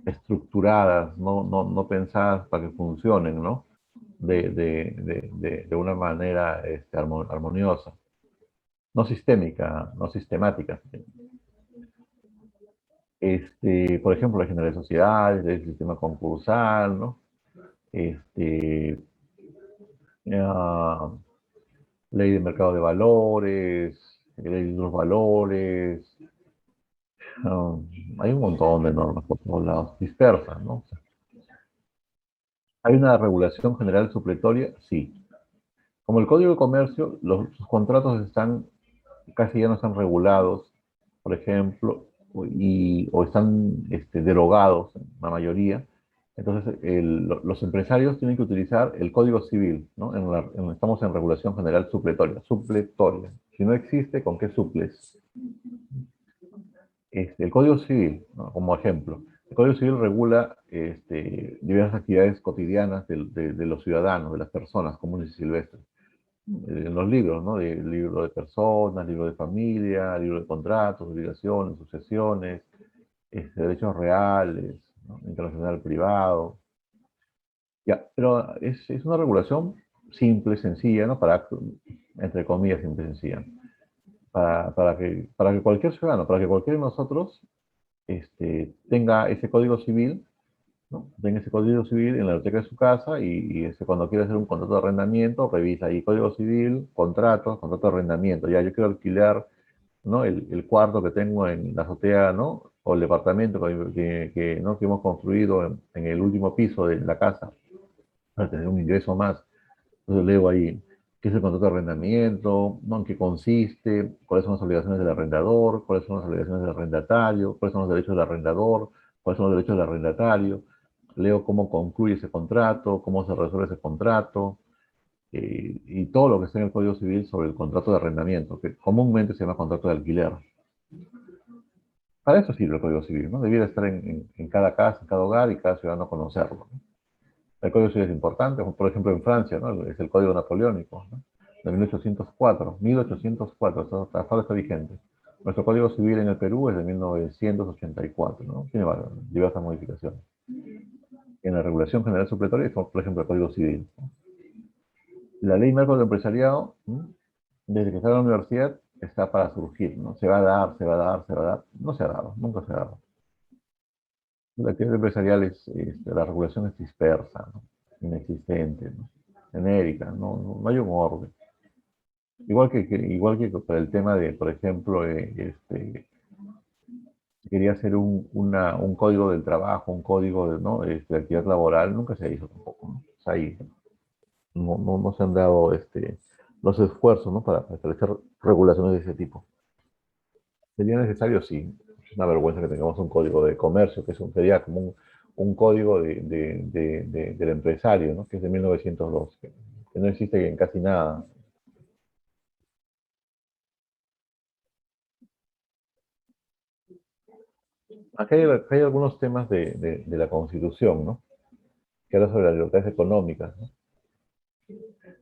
A: estructuradas, no pensadas para que funcionen, ¿no?, de una manera armoniosa, no sistémica, no sistemática. Por ejemplo, la general de sociedades, el sistema concursal, ¿no? Ah, ley de mercado de valores, ley de los valores. ah, Hay un montón de normas por todos lados, dispersas, ¿no? O sea, ¿hay una regulación general supletoria? Sí. Como el Código de Comercio, sus contratos casi ya no están regulados, por ejemplo, o están derogados, la mayoría. Entonces, los empresarios tienen que utilizar el Código Civil, ¿no? Estamos en regulación general supletoria. Supletoria. Si no existe, ¿con qué suples? El Código Civil, ¿no?, como ejemplo. El Código Civil regula diversas actividades cotidianas de los ciudadanos, de las personas comunes y silvestres. En los libros, ¿no? Libro de personas, libro de familia, libro de contratos, obligaciones, sucesiones, derechos reales, ¿no?, internacional privado. Ya, pero es una regulación simple, sencilla, ¿no? Entre comillas, simple, sencilla. Para que cualquier ciudadano, para que cualquiera de nosotros tenga ese código civil, ¿no? Tenga ese código civil en la biblioteca de su casa y cuando quiere hacer un contrato de arrendamiento, revisa ahí código civil, contrato de arrendamiento. Ya, yo quiero alquilar, ¿no?, el cuarto que tengo en la azotea, ¿no?, o el departamento ¿no?, que hemos construido en el último piso de la casa para tener un ingreso más. Entonces leo ahí qué es el contrato de arrendamiento, ¿no?, en qué consiste, cuáles son las obligaciones del arrendador, cuáles son las obligaciones del arrendatario, cuáles son los derechos del arrendador, cuáles son los derechos del arrendatario. Leo cómo concluye ese contrato, cómo se resuelve ese contrato, y todo lo que está en el Código Civil sobre el contrato de arrendamiento, que comúnmente se llama contrato de alquiler. Para eso sirve el Código Civil, ¿no? Debiera estar en cada casa, en cada hogar y cada ciudadano conocerlo, ¿no? El Código Civil es importante, por ejemplo en Francia, ¿no?, es el Código Napoleónico, ¿no?, de 1804, hasta ahora está vigente. Nuestro Código Civil en el Perú es de 1984, ¿no? Tiene diversas modificaciones. En la regulación general supletoria, por ejemplo, el Código Civil, ¿no? La ley marco del empresariado, ¿no?, desde que está en la universidad, está para surgir, ¿no? Se va a dar, se va a dar, se va a dar. No se ha dado, nunca se ha dado. La actividad empresarial la regulación es dispersa, ¿no? inexistente, ¿no? Genérica, no hay un orden. Igual que para el tema de, por ejemplo, quería hacer un código del trabajo, un código de, ¿no? De actividad laboral, nunca se hizo tampoco, ¿no? O sea, ahí no se han dado los esfuerzos, ¿no? Para establecer regulaciones de ese tipo. ¿Sería necesario? Sí. Es una vergüenza que tengamos un código de comercio, que sería como un código del empresario, ¿no? Que es de 1902, que no existe en casi nada. Acá hay algunos temas de la Constitución, ¿no? Que habla sobre las libertades económicas, ¿no?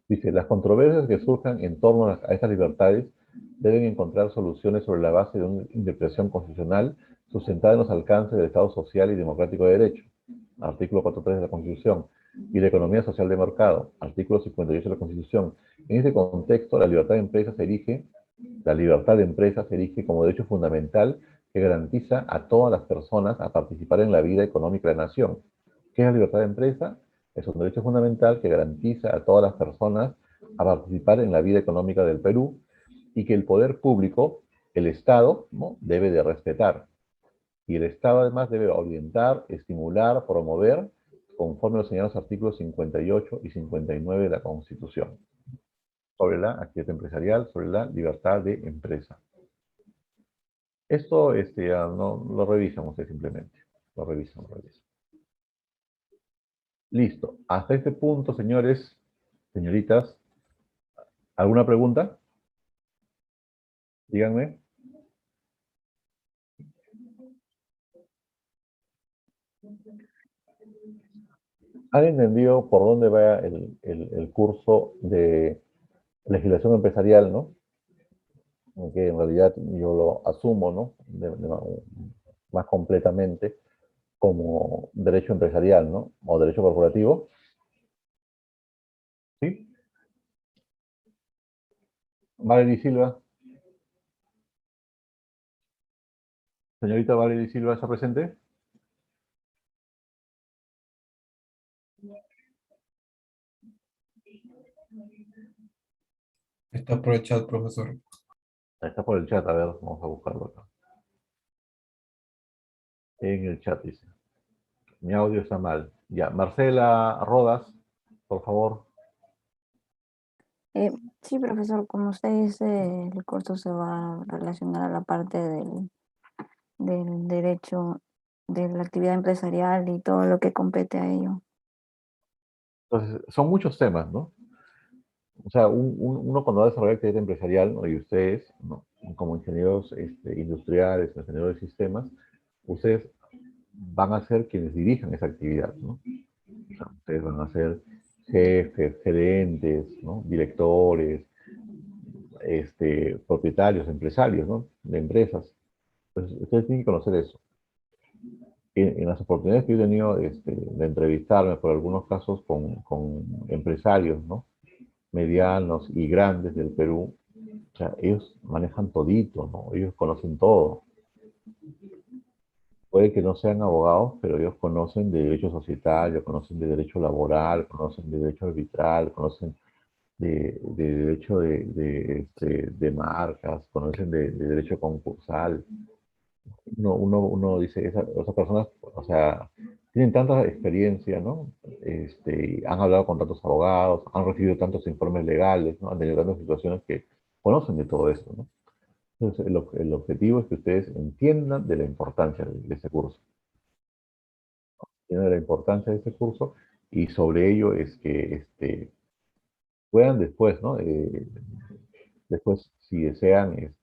A: Dice, las controversias que surjan en torno a estas libertades deben encontrar soluciones sobre la base de una interpretación constitucional sustentada en los alcances del Estado social y democrático de derecho, artículo 4.3 de la Constitución, y la economía social de mercado, artículo 58 de la Constitución. En este contexto, la libertad de empresas se erige como derecho fundamental que garantiza a todas las personas a participar en la vida económica de la nación. ¿Qué es la libertad de empresa? Es un derecho fundamental que garantiza a todas las personas a participar en la vida económica del Perú y que el poder público, el Estado, ¿no? Debe de respetar. Y el Estado además debe orientar, estimular, promover, conforme a los señalados artículos 58 y 59 de la Constitución, sobre la actividad empresarial, sobre la libertad de empresa. Esto no, lo revisan ustedes simplemente. Lo revisan. Listo. Hasta este punto, señores, señoritas, ¿alguna pregunta? Díganme. ¿Han entendido por dónde va el curso de legislación empresarial, ¿no? Que en realidad yo lo asumo, ¿no? Más completamente como derecho empresarial, ¿no? O derecho corporativo. ¿Sí? Valerie Silva. Señorita Valerie Silva, ¿está presente?
D: Está por el chat, profesor.
A: Está por el chat, a ver, vamos a buscarlo acá. En el chat dice. Mi audio está mal. Ya, Marcela Rodas, por favor.
G: Sí, profesor, como usted dice, el curso se va a relacionar a la parte del derecho de la actividad empresarial y todo lo que compete a ello.
A: Entonces, son muchos temas, ¿no? O sea, uno cuando va a desarrollar actividad empresarial, ¿no? Y ustedes, ¿no? Como ingenieros industriales, ingenieros de sistemas, ustedes van a ser quienes dirijan esa actividad, ¿no? O sea, ustedes van a ser jefes, gerentes, ¿no? Directores, propietarios, empresarios, ¿no? De empresas. Entonces, ustedes tienen que conocer eso. En las oportunidades que yo he tenido de entrevistarme por algunos casos con empresarios, ¿no? Medianos y grandes del Perú, o sea, ellos manejan todito, ¿no? Ellos conocen todo. Puede que no sean abogados, pero ellos conocen de derecho societario, conocen de derecho laboral, conocen de derecho arbitral, conocen de derecho de marcas, conocen de derecho concursal. Uno dice, esas personas, o sea, tienen tanta experiencia, ¿no? Han hablado con tantos abogados, han recibido tantos informes legales, ¿no? Han tenido tantas situaciones que conocen de todo eso, ¿no? Entonces, el objetivo es que ustedes entiendan de la importancia de ese curso, entiendan de la importancia de ese curso y sobre ello es que puedan después, ¿no? Después, si desean,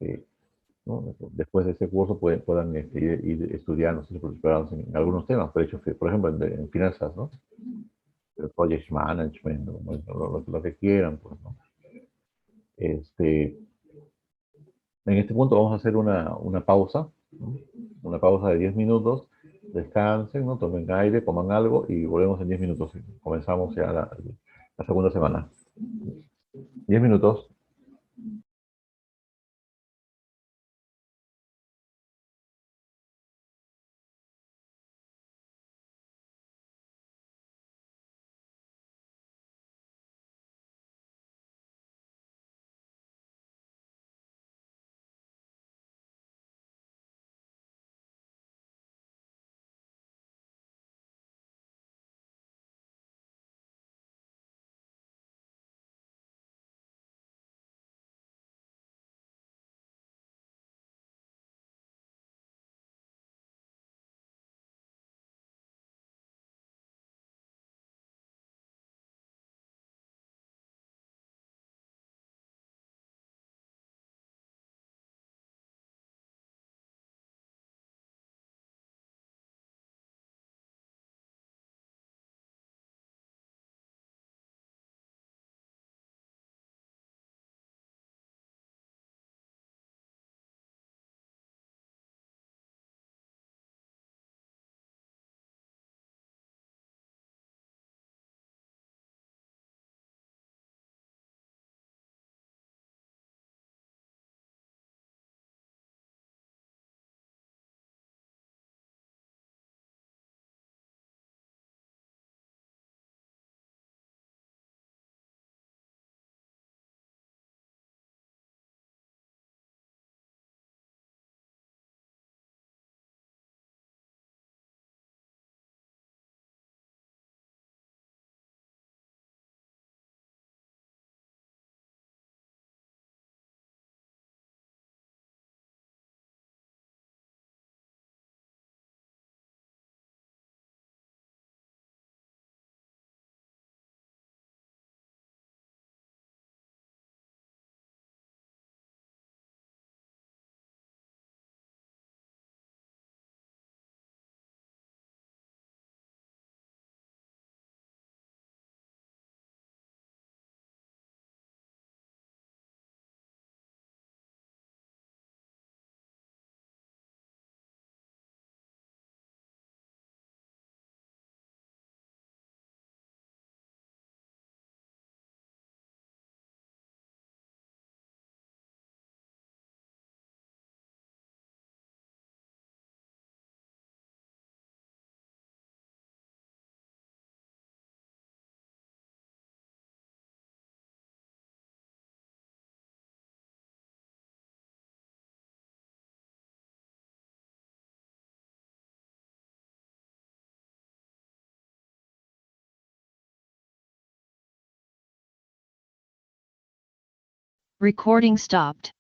A: ¿no? Después de ese curso puedan ir estudiando, ser preparados en algunos temas, por ejemplo, en finanzas, ¿no? El project management, ¿no? Lo que quieran, pues, ¿no? Este, en este punto vamos a hacer una pausa, ¿no? Una pausa de 10 minutos, descansen, ¿no? Tomen aire, coman algo y volvemos en 10 minutos. Comenzamos ya la segunda semana. 10 minutos.
H: Recording stopped.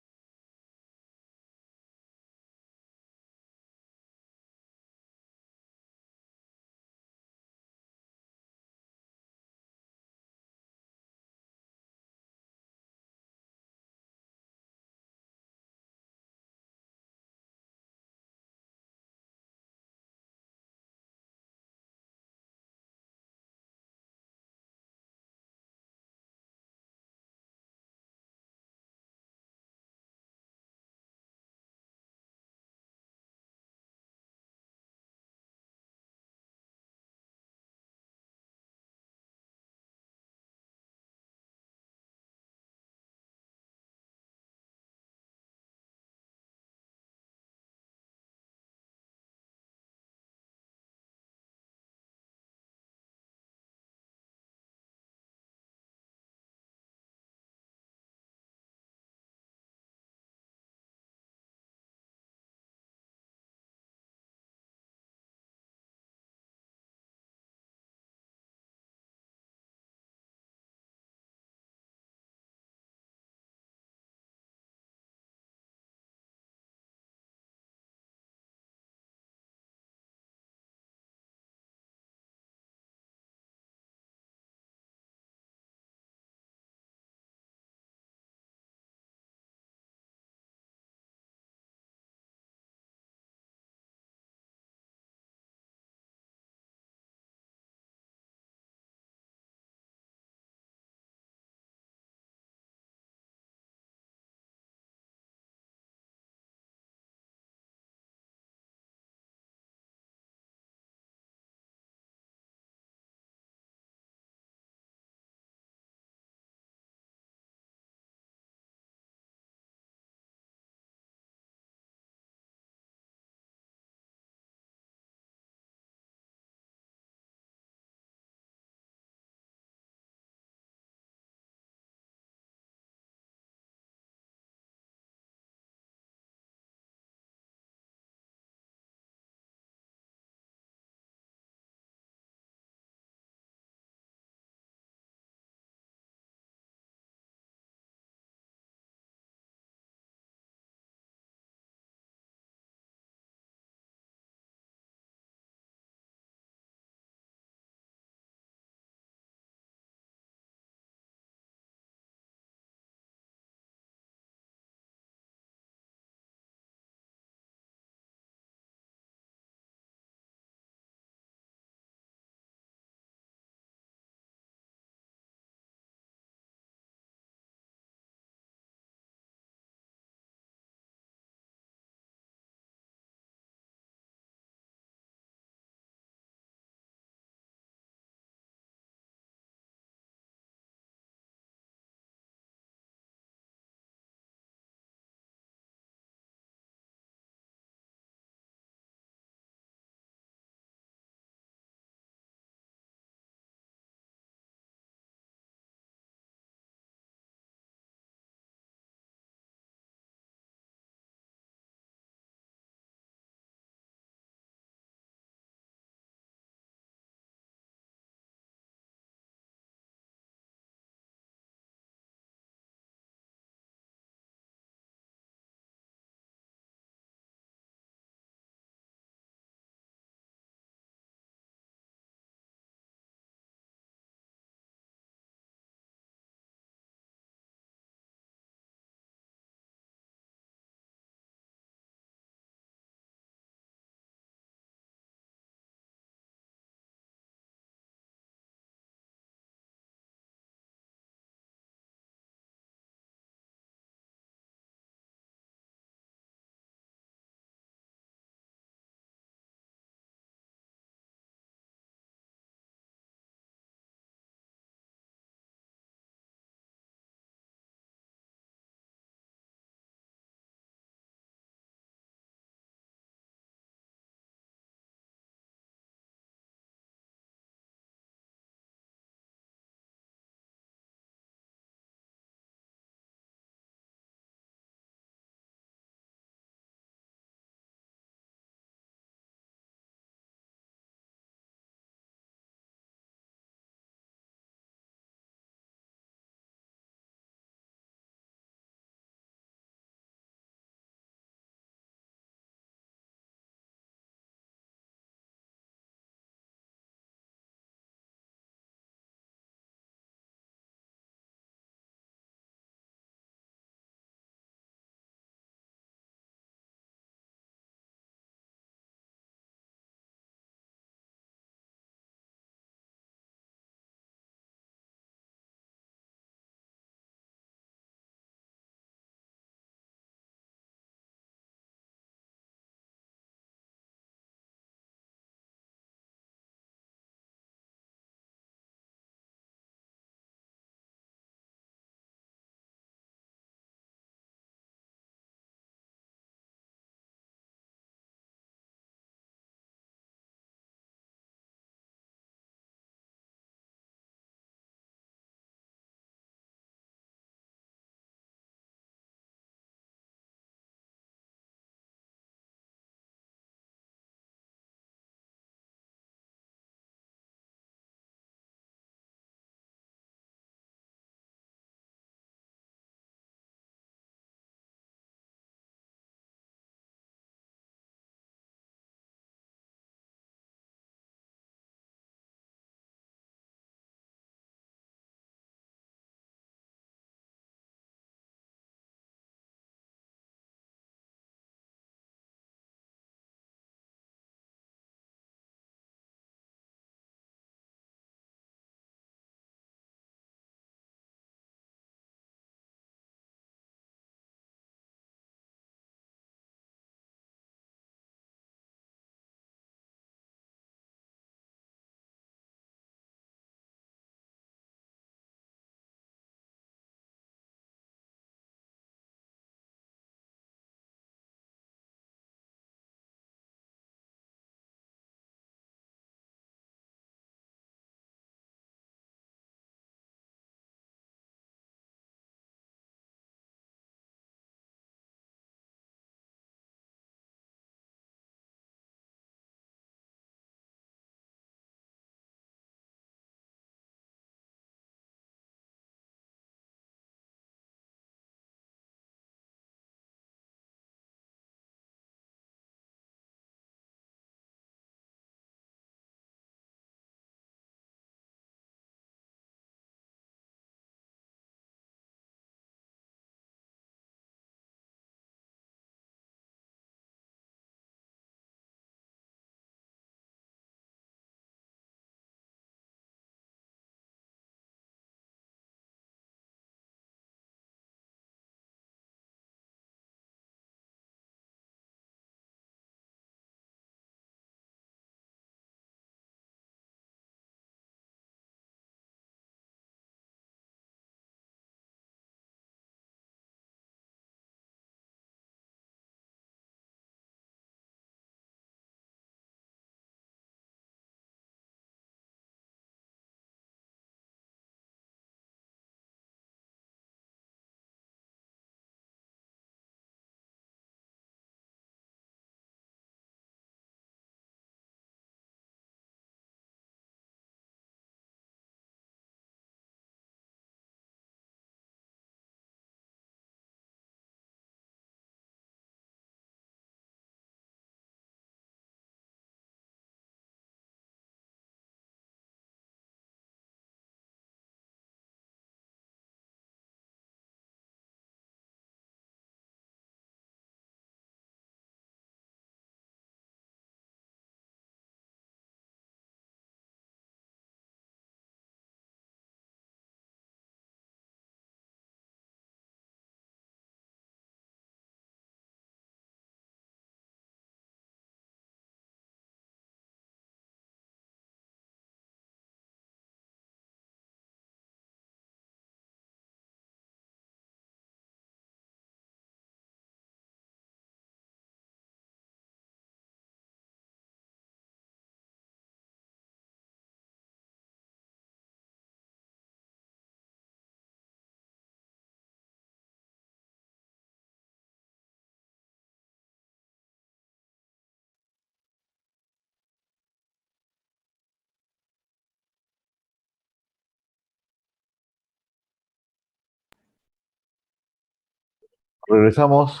A: Regresamos.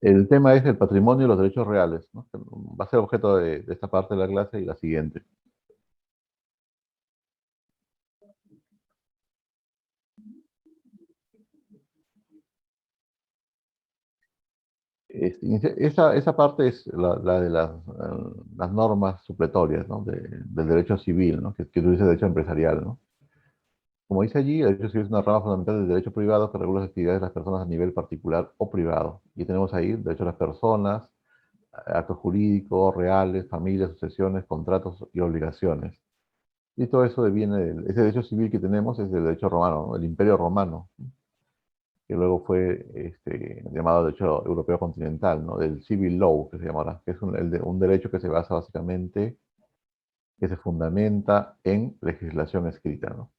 A: El tema es el patrimonio y los derechos reales, ¿no? Va a ser objeto de esta parte de la clase y la siguiente. Esa parte es la de las normas supletorias, ¿no? Del derecho civil, ¿no? Que tú dices derecho empresarial, ¿no? Como dice allí, el derecho civil es una rama fundamental del derecho privado que regula las actividades de las personas a nivel particular o privado. Y tenemos ahí derecho a las personas, actos jurídicos, reales, familias, sucesiones, contratos y obligaciones. Y todo eso deviene ese derecho civil que tenemos es del derecho romano, ¿no? El Imperio Romano, que luego fue llamado derecho europeo continental, ¿no? Del civil law, que se llamará, que es un derecho que se basa básicamente, que se fundamenta en legislación escrita, ¿no?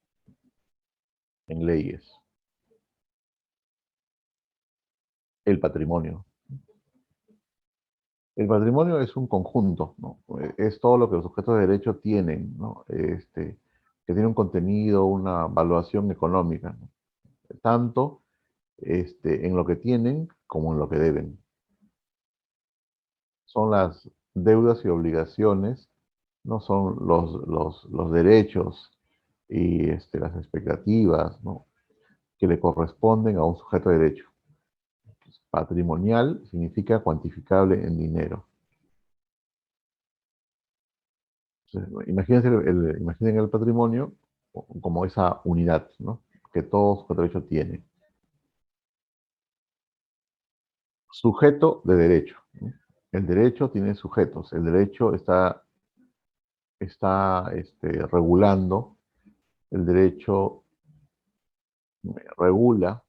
A: En leyes. El patrimonio. El patrimonio es un conjunto, ¿no? Es todo lo que los sujetos de derecho tienen, ¿no? Que tiene un contenido, una evaluación económica, ¿no? Tanto en lo que tienen como en lo que deben. Son las deudas y obligaciones, no son los derechos y las expectativas, ¿no? Que le corresponden a un sujeto de derecho. Patrimonial significa cuantificable en dinero. Imaginen el patrimonio como esa unidad, ¿no? Que todo sujeto de derecho tiene. Sujeto de derecho, ¿no? El derecho tiene sujetos. El derecho está regulando, el derecho regula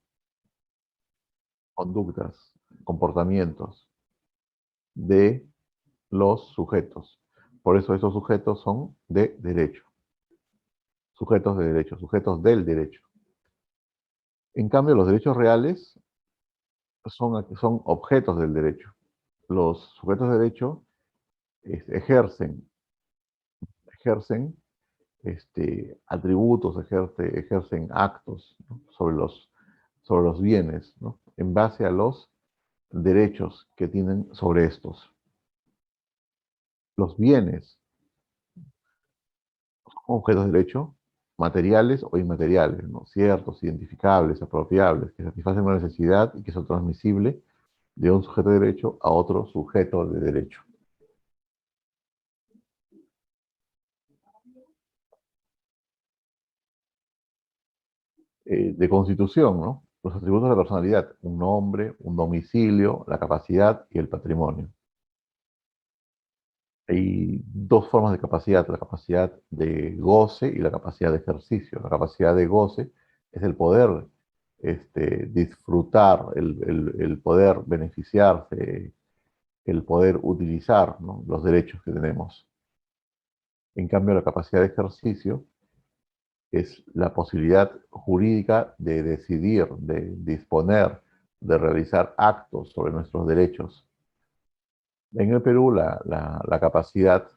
A: conductas, comportamientos de los sujetos. Por eso esos sujetos son de derecho. Sujetos de derecho, sujetos del derecho. En cambio, los derechos reales son objetos del derecho. Los sujetos de derecho ejercen atributos, ejercen actos, ¿no? sobre los bienes, ¿no? En base a los derechos que tienen sobre estos. Los bienes son objetos de derecho materiales o inmateriales, ¿no? Ciertos, identificables, apropiables, que satisfacen una necesidad y que son transmisibles de un sujeto de derecho a otro sujeto de derecho. De constitución, ¿no? Los atributos de la personalidad, un nombre, un domicilio, la capacidad y el patrimonio. Hay dos formas de capacidad, la capacidad de goce y la capacidad de ejercicio. La capacidad de goce es el poder disfrutar, el poder beneficiarse, el poder utilizar, ¿no? Los derechos que tenemos. En cambio, la capacidad de ejercicio es la posibilidad jurídica de decidir, de disponer, de realizar actos sobre nuestros derechos. En el Perú, la capacidad,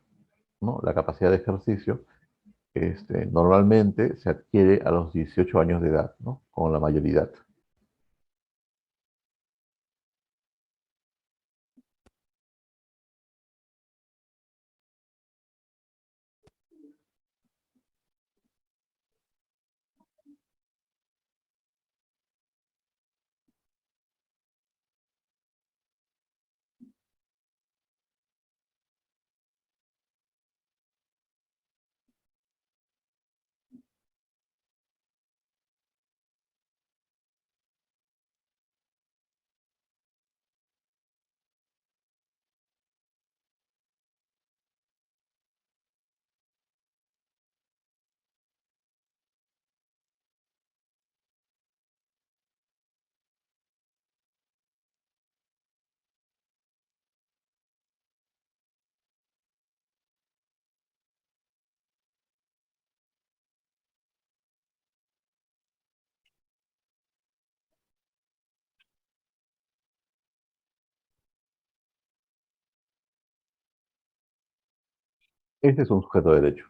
A: ¿no? La capacidad de ejercicio normalmente se adquiere a los 18 años de edad, ¿no? Con la mayoridad. Este es un sujeto de derecho.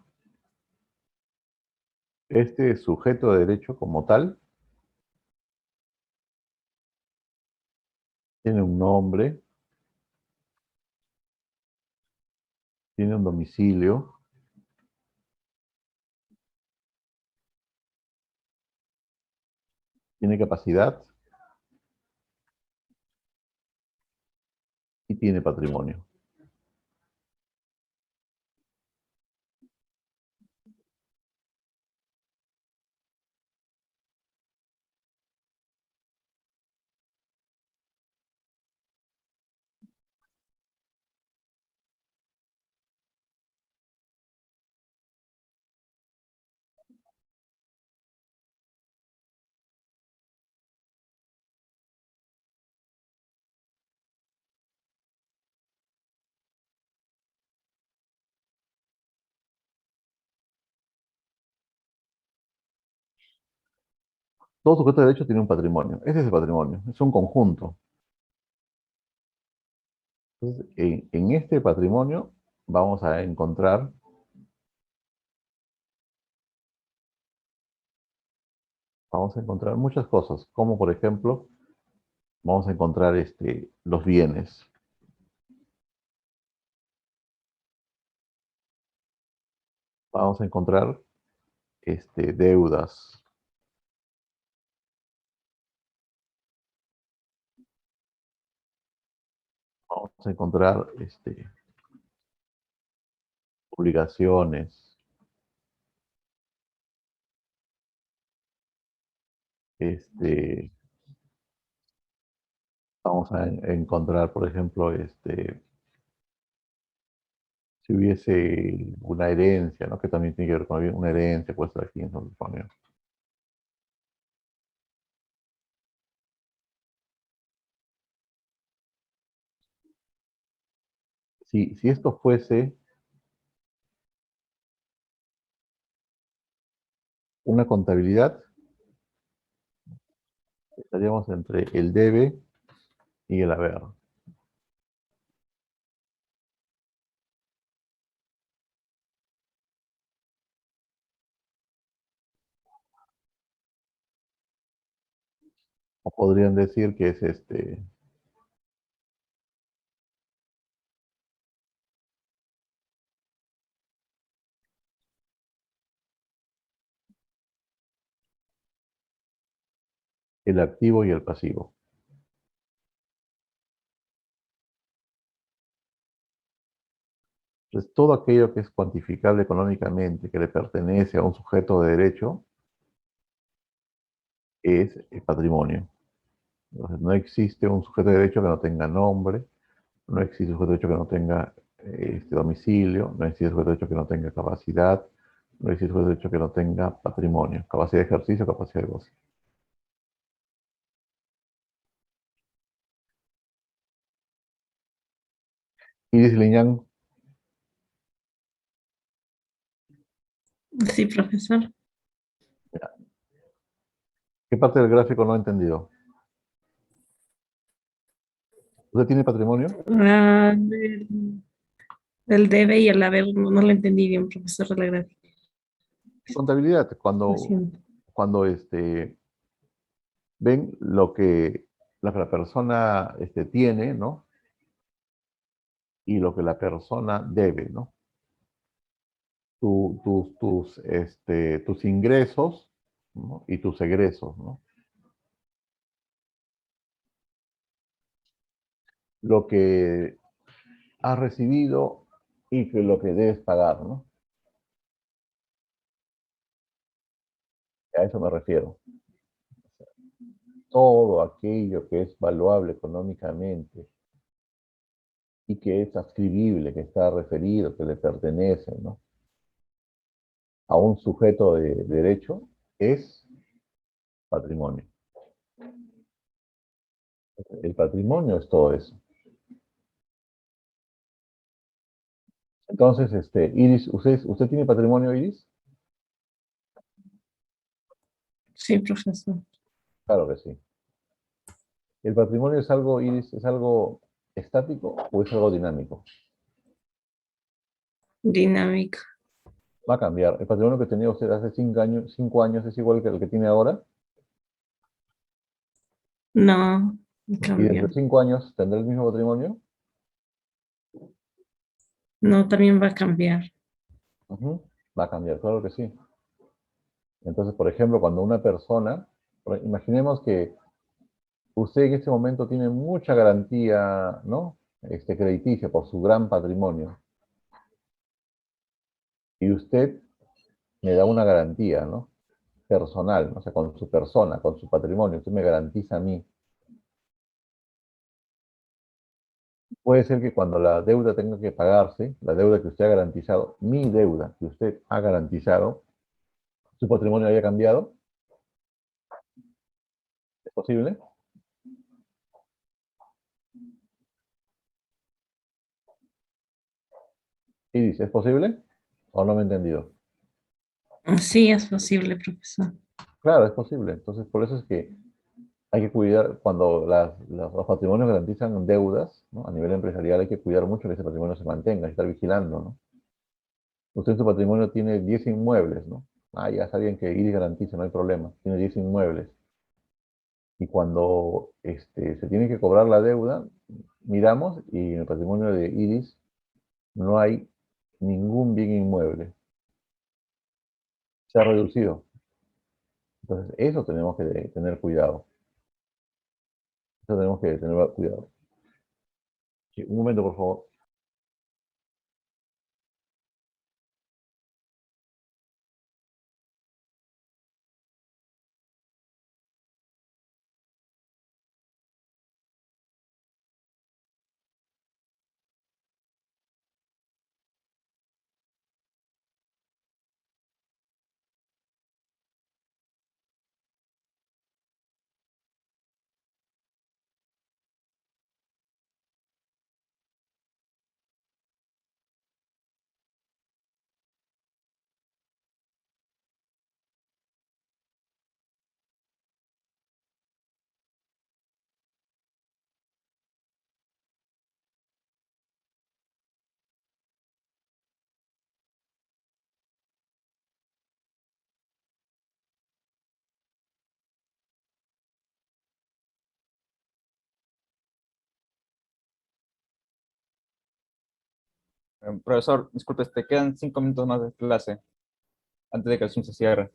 A: Este sujeto de derecho como tal tiene un nombre, tiene un domicilio, tiene capacidad y tiene patrimonio. Todo sujeto de derecho tiene un patrimonio. Ese es el patrimonio, es un conjunto. Entonces, en este patrimonio vamos a encontrar muchas cosas, como por ejemplo, vamos a encontrar los bienes. Vamos a encontrar deudas. Vamos a encontrar obligaciones. Vamos a encontrar, por ejemplo, si hubiese una herencia, ¿no? Que también tiene que ver con una herencia, puede estar aquí en San Antonio. Si esto fuese una contabilidad, estaríamos entre el debe y el haber. O podrían decir que es el activo y el pasivo. Entonces, todo aquello que es cuantificable económicamente, que le pertenece a un sujeto de derecho, es el patrimonio. Entonces, no existe un sujeto de derecho que no tenga nombre, no existe un sujeto de derecho que no tenga domicilio, no existe un sujeto de derecho que no tenga capacidad, no existe un sujeto de derecho que no tenga patrimonio, capacidad de ejercicio, capacidad de goce. Iris Liñán,
H: Sí, profesor.
A: ¿qué parte del gráfico no ha entendido? ¿Usted tiene patrimonio?
H: Ah, del debe y el haber, no lo entendí bien, profesor de la gráfica.
A: Contabilidad,
H: Lo siento.
A: cuando ven lo que la persona tiene, ¿no? Y lo que la persona debe, ¿no? Tus ingresos, ¿no? Y tus egresos, ¿no? Lo que has recibido y lo que debes pagar, ¿no? A eso me refiero. Todo aquello que es valuable económicamente y que es adscribible, que está referido, que le pertenece, ¿no? A un sujeto de derecho, es patrimonio. El patrimonio es todo eso. Entonces, Iris, ¿usted tiene patrimonio, Iris?
H: Sí, profesor.
A: Claro que sí. ¿El patrimonio es algo, Iris, es algo estático o es algo dinámico?
H: Dinámica.
A: Va a cambiar. El patrimonio que tenía usted hace 5 años es igual que el que tiene ahora.
H: No,
A: Y dentro
H: cambió.
A: de 5 años tendrá el mismo patrimonio.
H: No, también va a cambiar.
A: Ujú. Va a cambiar, claro que sí. Entonces, por ejemplo, cuando una persona, imaginemos que usted en este momento tiene mucha garantía, ¿no? Crediticia por su gran patrimonio. Y usted me da una garantía, ¿no? Personal, ¿no? O sea, con su persona, con su patrimonio, usted me garantiza a mí. Puede ser que cuando la deuda tenga que pagarse, la deuda que usted ha garantizado, mi deuda que usted ha garantizado, su patrimonio haya cambiado. ¿Es posible? Y dice, ¿es posible? ¿O no me he entendido?
H: Sí, es posible, profesor.
A: Claro, es posible. Entonces, por eso es que hay que cuidar, cuando los patrimonios garantizan deudas, ¿no? A nivel empresarial hay que cuidar mucho que ese patrimonio se mantenga, hay que estar vigilando, ¿no? Usted en su patrimonio tiene 10 inmuebles, ¿no? Ah, ya está bien que IRIS garantice, no hay problema. Tiene 10 inmuebles. Y cuando se tiene que cobrar la deuda, miramos y en el patrimonio de IRIS no hay ningún bien inmueble. Se ha reducido. Entonces, eso tenemos que tener cuidado. Eso tenemos que tener cuidado. Sí, un momento, por favor.
I: Profesor, disculpe, te quedan 5 minutos más de clase antes de que el Zoom se cierre.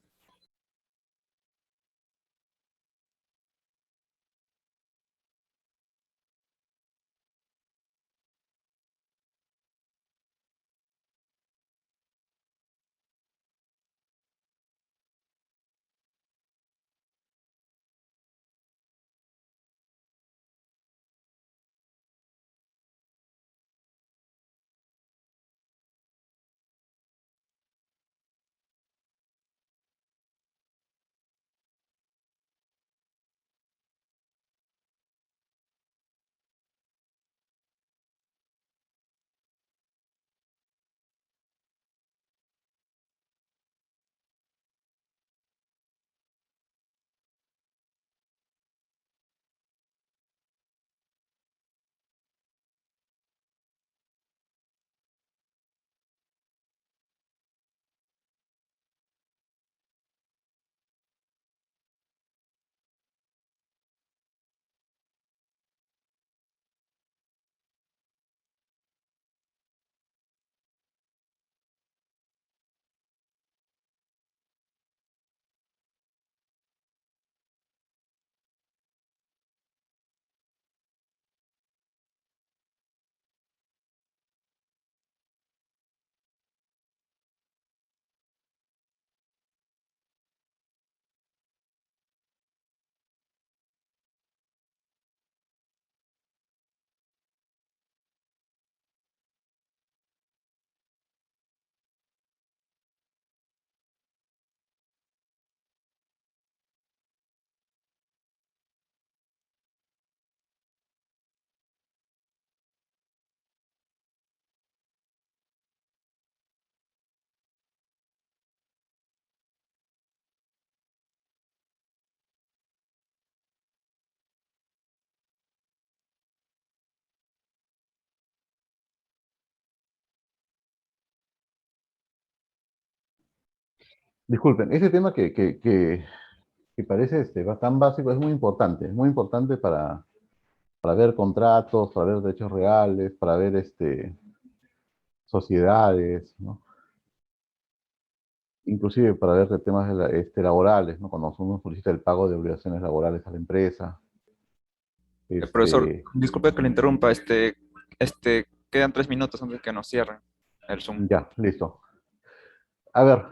A: Disculpen, ese tema que parece tan básico es muy importante para ver contratos, para ver derechos reales, para ver sociedades, ¿no? Inclusive para ver de temas laborales, ¿no? Cuando uno solicita el pago de obligaciones laborales a la empresa.
I: Profesor,
A: Este,
I: disculpe que le interrumpa, quedan 3 minutos antes de que nos cierren el Zoom.
A: ya, listo. A ver,